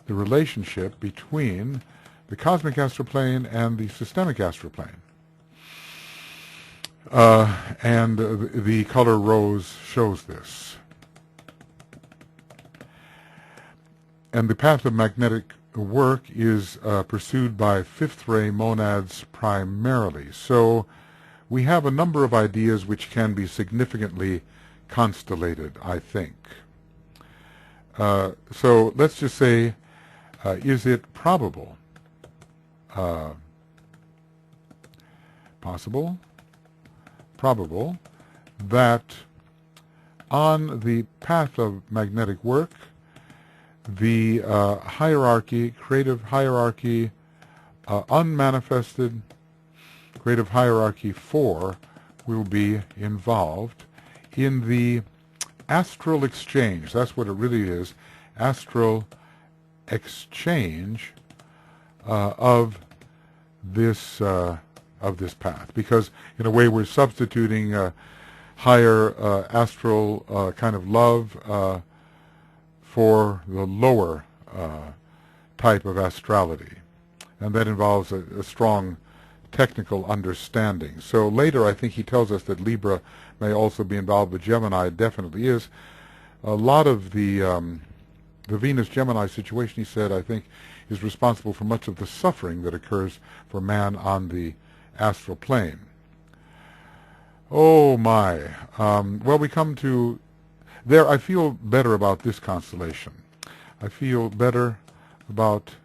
the relationship between the cosmic astral plane and the systemic astral plane. And the color rose shows this. And the path of magnetic work is pursued by fifth ray monads primarily. So we have a number of ideas which can be significantly constellated, I think. So let's just say, is it probable, probable that on the path of magnetic work, the hierarchy, creative hierarchy, unmanifested creative hierarchy 4 will be involved in the astral exchange. That's what it really is, astral exchange of this path. Because in a way we're substituting higher astral kind of love for the lower type of astrality. And that involves a strong technical understanding. So later I think he tells us that Libra may also be involved with Gemini. It definitely is. A lot of the Venus-Gemini situation, he said, I think, is responsible for much of the suffering that occurs for man on the astral plane. Oh my. Well, we come to there. I feel better about this constellation. I feel better about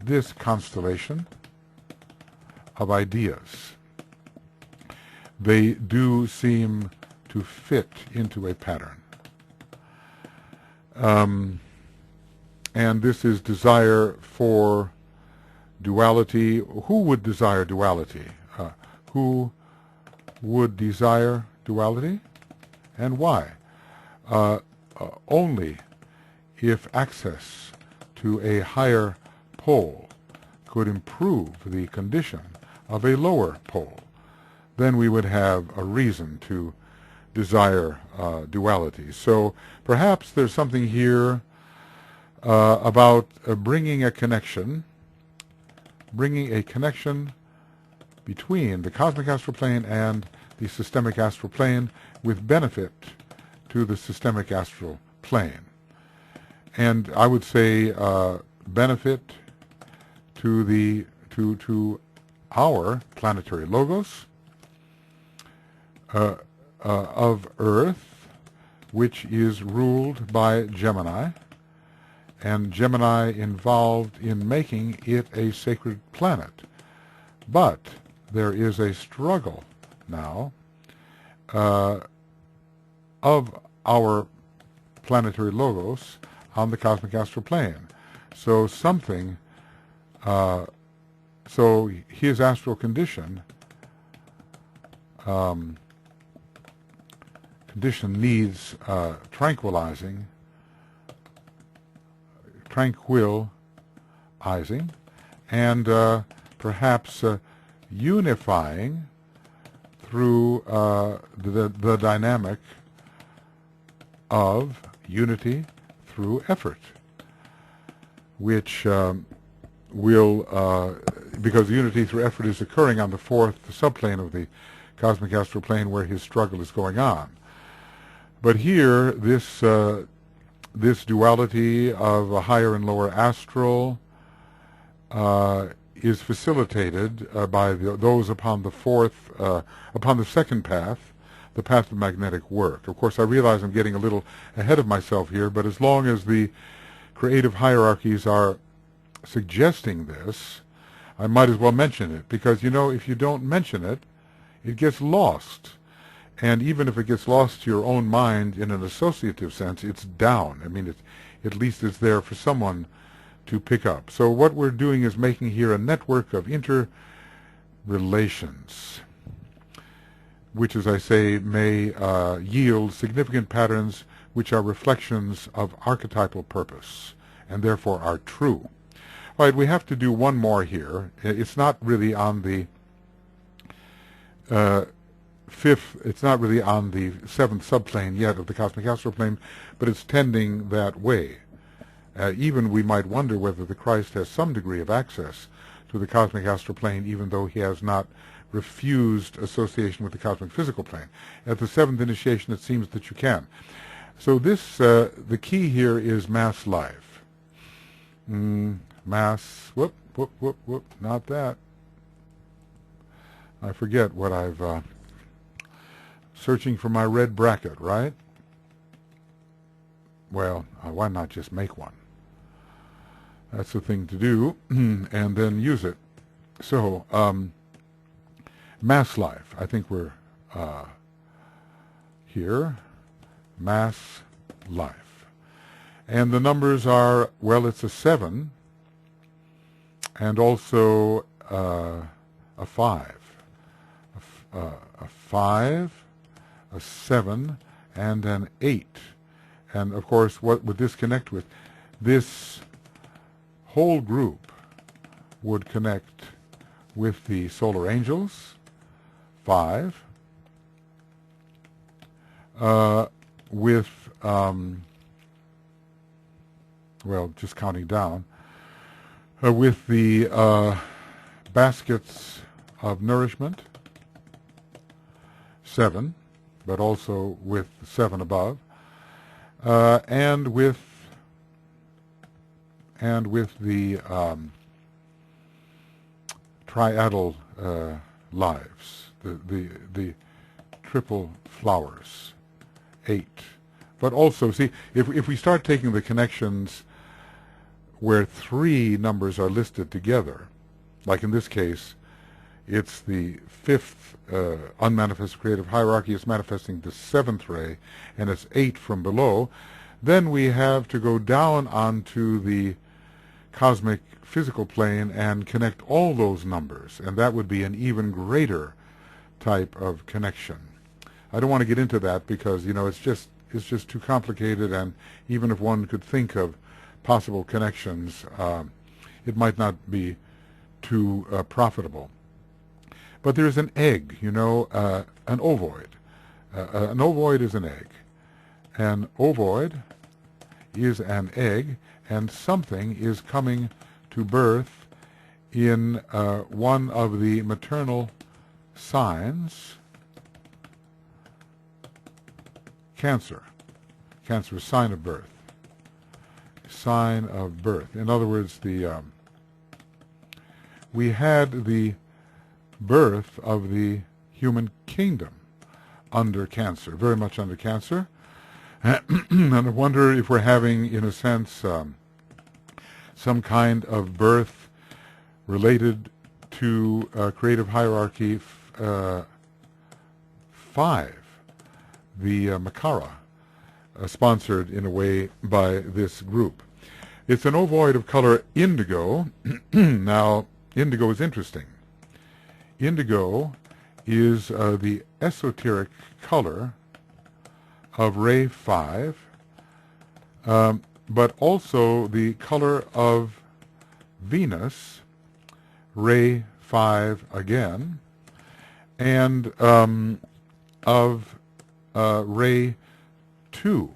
this constellation of ideas. They do seem to fit into a pattern. And this is desire for duality. Who would desire duality? Who would desire duality? And why? Only if access to a higher pole could improve the condition of a lower pole, then we would have a reason to desire duality. So perhaps there's something here about bringing a connection between the cosmic astral plane and the systemic astral plane with benefit to the systemic astral plane. And I would say benefit to our planetary logos of Earth, which is ruled by Gemini, and Gemini involved in making it a sacred planet. But there is a struggle now of our planetary logos on the cosmic astral plane. So something, so his astral condition needs tranquilizing, and perhaps unifying through the dynamic of unity through effort, which will, because unity through effort is occurring on the fourth subplane of the cosmic astral plane where his struggle is going on. But here, this duality of a higher and lower astral is facilitated by those upon the second path, the path of magnetic work. Of course, I realize I'm getting a little ahead of myself here, but as long as the creative hierarchies are suggesting this, I might as well mention it, because, you know, if you don't mention it, it gets lost. And even if it gets lost to your own mind in an associative sense, it's down. I mean, at least it's there for someone to pick up. So what we're doing is making here a network of interrelations, which, as I say, may yield significant patterns which are reflections of archetypal purpose, and therefore are true. All right, we have to do one more here. It's not really on the it's not really on the seventh subplane yet of the cosmic astral plane, but it's tending that way. Even we might wonder whether the Christ has some degree of access to the cosmic astral plane, even though he has not refused association with the cosmic physical plane. At the seventh initiation, it seems that you can. So this, the key here is mass life. Mass, not that. I forget what I've, searching for my red bracket, right? Well, why not just make one? That's the thing to do, and then use it. So, mass life. I think we're here. Mass life. And the numbers are, well, it's a 7, and also a 5. a 5, a 7, and an 8. And of course, what would this connect with? This whole group would connect with the solar angels, 5, with, well, just counting down, with the baskets of nourishment, 7, but also with 7 above, and with the triadal lives, the triple flowers, 8. But also, see, if we start taking the connections where 3 numbers are listed together, like in this case, it's the 5th unmanifested creative hierarchy is manifesting the 7th ray, and it's 8 from below, then we have to go down onto the cosmic physical plane and connect all those numbers, and that would be an even greater type of connection. I don't want to get into that because, you know, it's just too complicated, and even if one could think of possible connections, it might not be too profitable. But there's an egg, you know, an ovoid. An ovoid is an egg. An ovoid is an egg, and something is coming to birth in one of the maternal signs. Cancer. Cancer is sign of birth. Sign of birth. In other words, we had the birth of the human kingdom under Cancer, very much under Cancer. And I wonder if we're having, in a sense, some kind of birth related to creative hierarchy 5, the Makara, sponsored in a way by this group. It's an ovoid of color indigo. Now, indigo is interesting. Indigo is the esoteric color of ray 5, but also the color of Venus, ray 5 again, and of ray 2,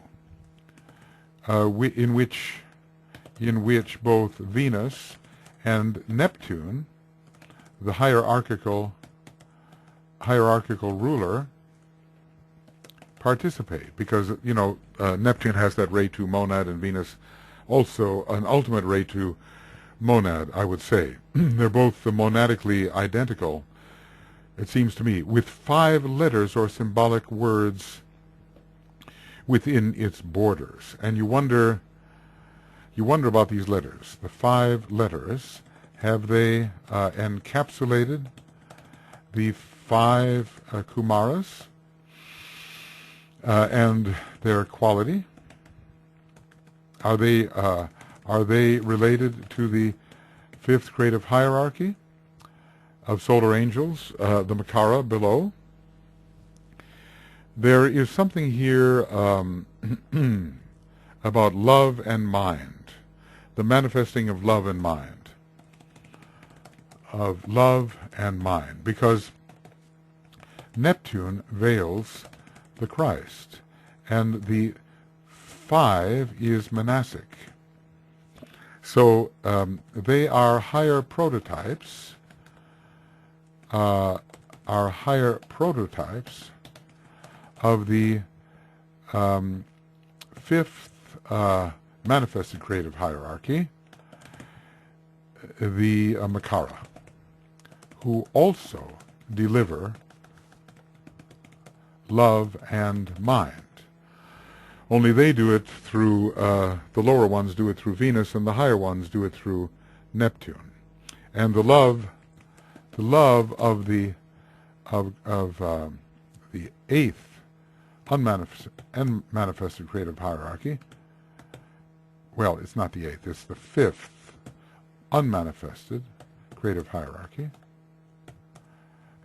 in which both Venus and Neptune, the hierarchical ruler, participate, because, you know, Neptune has that ray 2 monad, and Venus also an ultimate ray 2 monad, I would say. They're both monadically identical, it seems to me, with 5 letters or symbolic words within its borders. And you wonder about these letters. The 5 letters, have they encapsulated the 5 Kumaras and their quality? Are they related to the 5th creative hierarchy of solar angels, the Makara below? There is something here about love and mind, the manifesting of love and mind, because Neptune veils the Christ, and the 5 is monastic. So they are higher prototypes, of the 5th manifested creative hierarchy, the Makara, who also deliver love and mind. Only they do it through, the lower ones do it through Venus, and the higher ones do it through Neptune. And the love of the 8th unmanifested creative hierarchy, well, it's not the 8th, it's the 5th unmanifested creative hierarchy.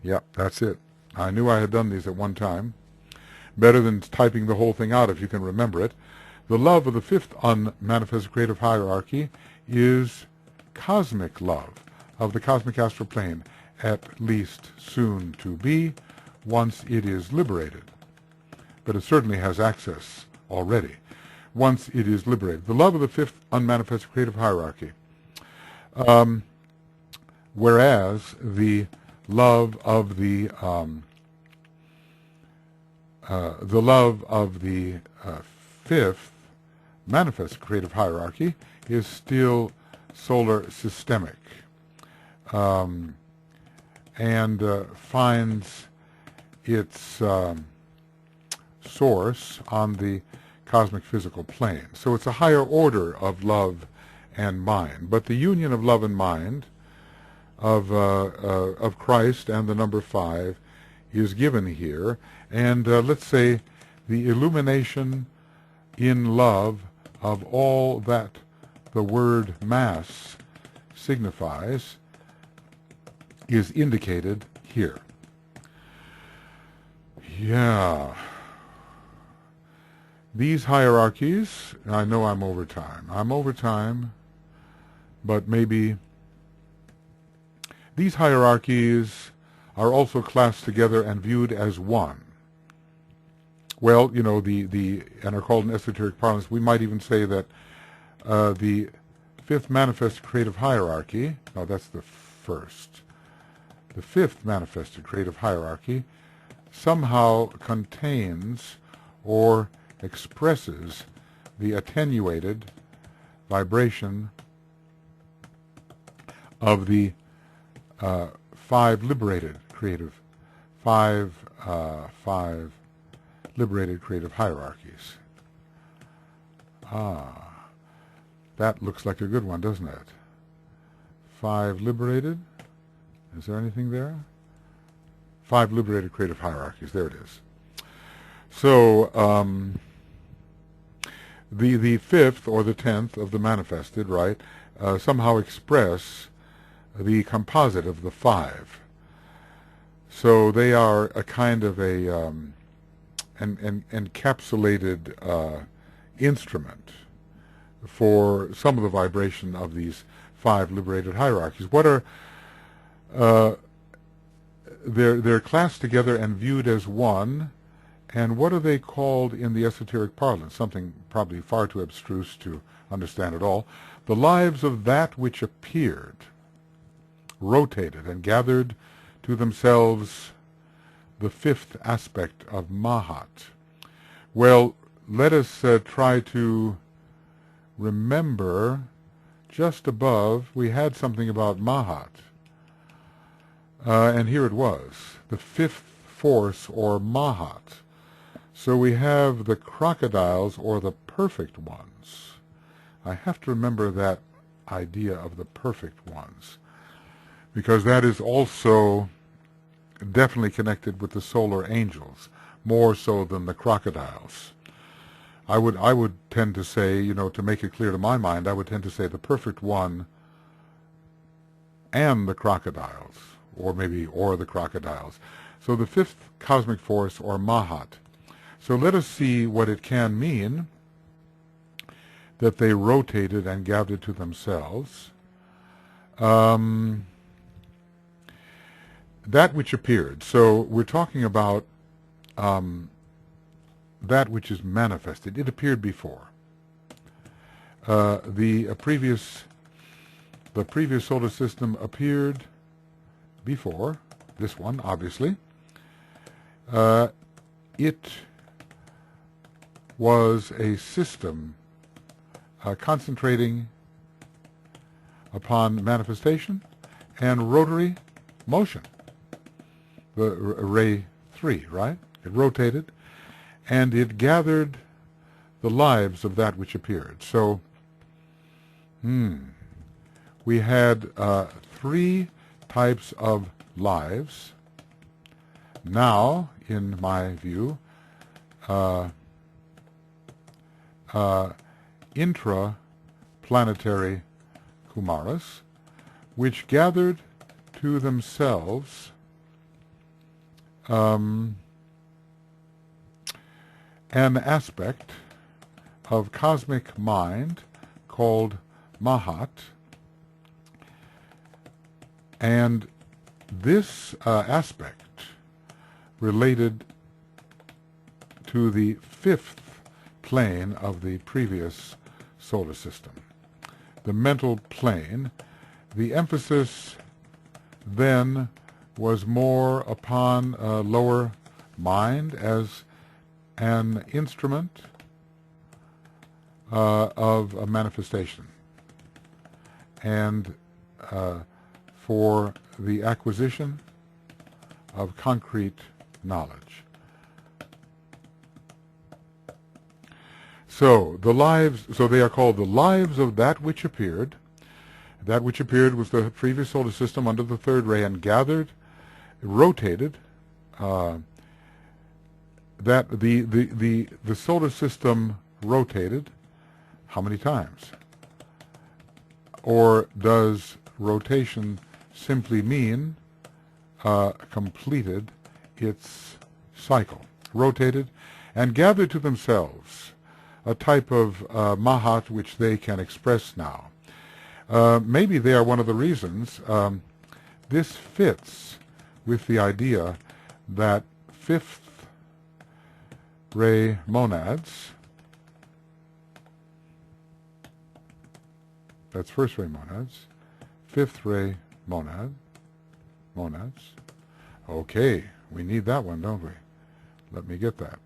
Yep, that's it. I knew I had done these at one time. Better than typing the whole thing out if you can remember it. The love of the fifth unmanifested creative hierarchy is cosmic love of the cosmic astral plane, at least soon to be, once it is liberated. But it certainly has access already, once it is liberated. The love of the fifth unmanifested creative hierarchy. Whereas the love of the fifth manifest creative hierarchy is still solar systemic, and finds its source on the cosmic physical plane. So it's a higher order of love and mind. But the union of love and mind of Christ and the number 5 is given here. And let's say the illumination in love of all that the word mass signifies is indicated here. Yeah. These hierarchies, I know I'm over time. I'm over time, but maybe these hierarchies are also classed together and viewed as one. Well, you know, and are called in esoteric parlance, we might even say that the fifth manifested creative hierarchy, no, that's the first. The fifth manifested creative hierarchy somehow contains or expresses the attenuated vibration of the five liberated creative hierarchies. That looks like a good one, doesn't it? 5 liberated. Is there anything there? 5 liberated creative hierarchies. There it is. So the fifth or the 10th of the manifested, right, somehow express the composite of the 5. So they are a kind of a an encapsulated instrument for some of the vibration of these 5 liberated hierarchies. What are they're classed together and viewed as one, and what are they called in the esoteric parlance? Something probably far too abstruse to understand at all. The lives of that which appeared, rotated, and gathered to themselves the 5th aspect of Mahat. Well, let us try to remember, just above we had something about Mahat, and here it was, the 5th force or Mahat. So we have the crocodiles or the perfect ones. I have to remember that idea of the perfect ones, because that is also definitely connected with the solar angels, more so than the crocodiles. I would tend to say, you know, to make it clear to my mind, I would tend to say the perfect one and the crocodiles, or maybe the crocodiles. So the 5th cosmic force, or Mahat. So let us see what it can mean that they rotated and gathered to themselves. That which appeared. So we're talking about that which is manifested. It appeared before. The previous solar system appeared before this one, obviously. It was a system concentrating upon manifestation and rotary motion. The ray 3, right? It rotated, and it gathered the lives of that which appeared. So, we had 3 types of lives. Now, in my view, intraplanetary Kumaras, which gathered to themselves an aspect of cosmic mind called Mahat, and this aspect related to the fifth plane of the previous solar system, the mental plane. The emphasis then was more upon lower mind as an instrument of a manifestation and for the acquisition of concrete knowledge. So they are called the lives of that which appeared. That which appeared was the previous solar system under the third ray and gathered, rotated. That the solar system rotated how many times? Or does rotation simply mean completed its cycle? Rotated and gathered to themselves a type of Mahat which they can express now. Maybe they are one of the reasons this fits with the idea that fifth ray monads, that's first ray monads, fifth ray monads. Okay, we need that one, don't we? Let me get that.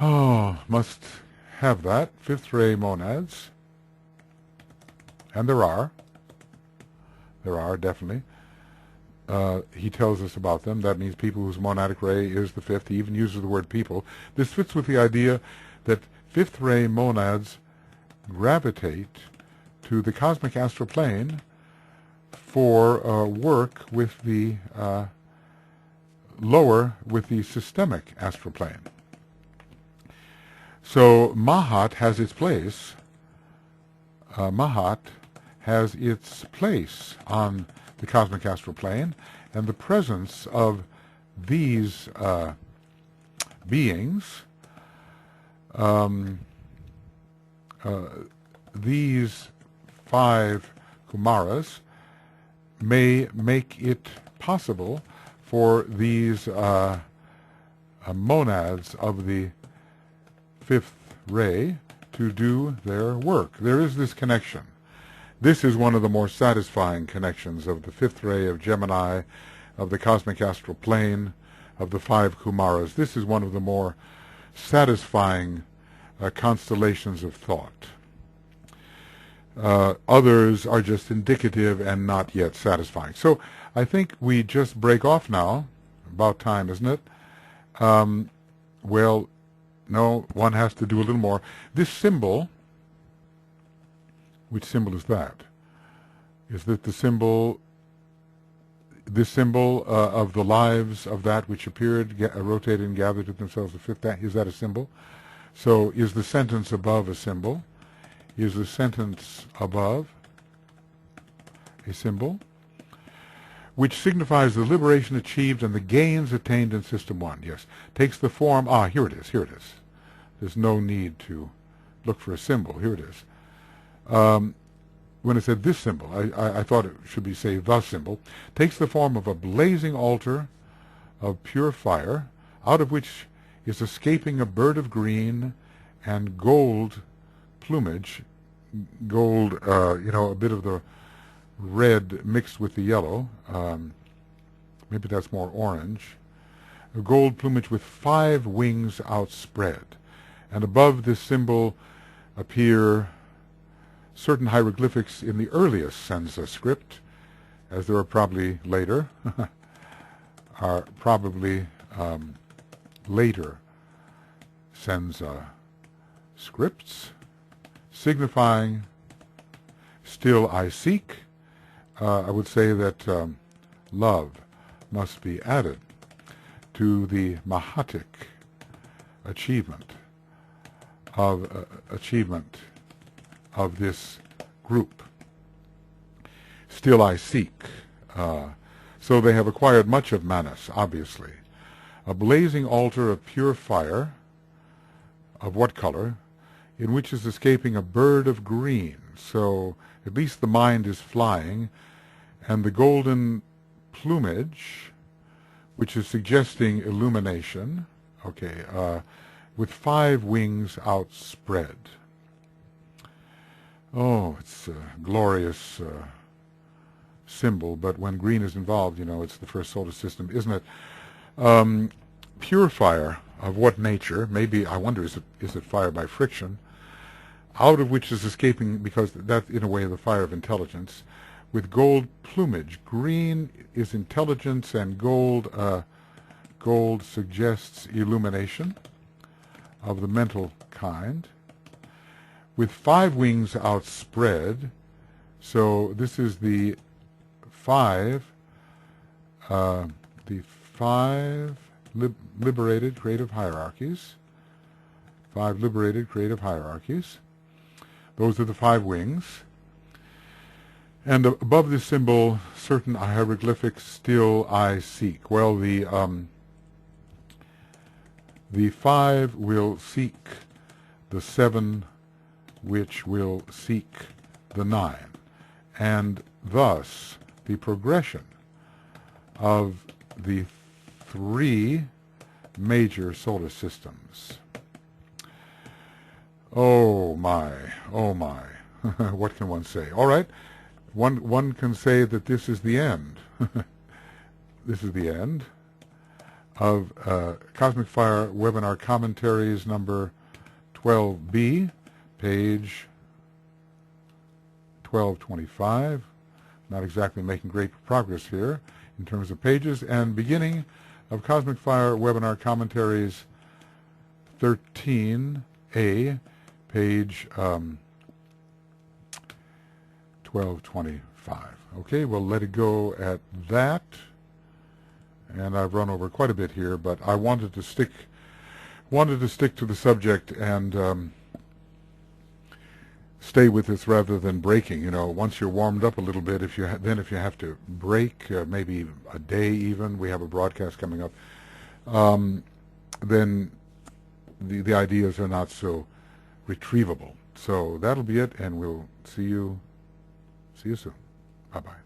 Oh, must have that. Fifth ray monads. And there are definitely. He tells us about them. That means people whose monadic ray is the fifth. He even uses the word people. This fits with the idea that fifth ray monads gravitate to the cosmic astral plane for work with the with the systemic astral plane. So Mahat has its place. Mahat has its place on the cosmic astral plane, and the presence of these beings, these five Kumaras, may make it possible for these monads of the fifth ray to do their work. There is this connection. This is one of the more satisfying connections of the fifth ray of Gemini, of the cosmic astral plane, of the five Kumaras. This is one of the more satisfying constellations of thought. Others are just indicative and not yet satisfying. So I think we just break off now. About time, isn't it? Well, no, one has to do a little more. This symbol, which symbol is that? Is that the symbol, this symbol of the lives of that which appeared, rotated and gathered to themselves the fifth? Is that a symbol? So is the sentence above a symbol? Is the sentence above a symbol? Which signifies the liberation achieved and the gains attained in System 1. Yes. Takes the form, here it is, here it is. There's no need to look for a symbol. Here it is. When it said this symbol, I thought it should be, say, the symbol. Takes the form of a blazing altar of pure fire, out of which is escaping a bird of green and gold plumage. Gold, a bit of the red mixed with the yellow. Maybe that's more orange. A gold plumage with 5 wings outspread. And above this symbol appear certain hieroglyphics in the earliest Senza script, as there are probably later, later Senza scripts, signifying still I seek. I would say that love must be added to the Mahatic achievement of this group. Still I seek. So they have acquired much of Manas, obviously. A blazing altar of pure fire, of what color? In which is escaping a bird of green. So at least the mind is flying, and the golden plumage, which is suggesting illumination, okay, with 5 wings outspread. Oh, it's a glorious symbol, but when green is involved, you know, it's the first solar system, isn't it? Pure fire, of what nature? Maybe, I wonder, is it fire by friction? Out of which is escaping, because that's in a way the fire of intelligence, with gold plumage. Green is intelligence, and gold suggests illumination of the mental kind, with 5 wings outspread. So this is the five liberated creative hierarchies. 5 liberated creative hierarchies. Those are the 5 wings. And above this symbol, certain hieroglyphics, still I seek. Well, the 5 will seek the 7, which will seek the 9. And thus, the progression of the 3 major solar systems. Oh my, oh my. What can one say? All right, one can say that this is the end. This is the end of Cosmic Fire Webinar Commentaries number 12B, page 1225. Not exactly making great progress here in terms of pages. And beginning of Cosmic Fire Webinar Commentaries 13A, page 1225. Okay, we'll let it go at that. And I've run over quite a bit here, but I wanted to stick to the subject and stay with this rather than breaking. You know, once you're warmed up a little bit, if you have to break, maybe a day even, we have a broadcast coming up, then the ideas are not so retrievable. So that'll be it, and we'll see you soon. Bye-bye.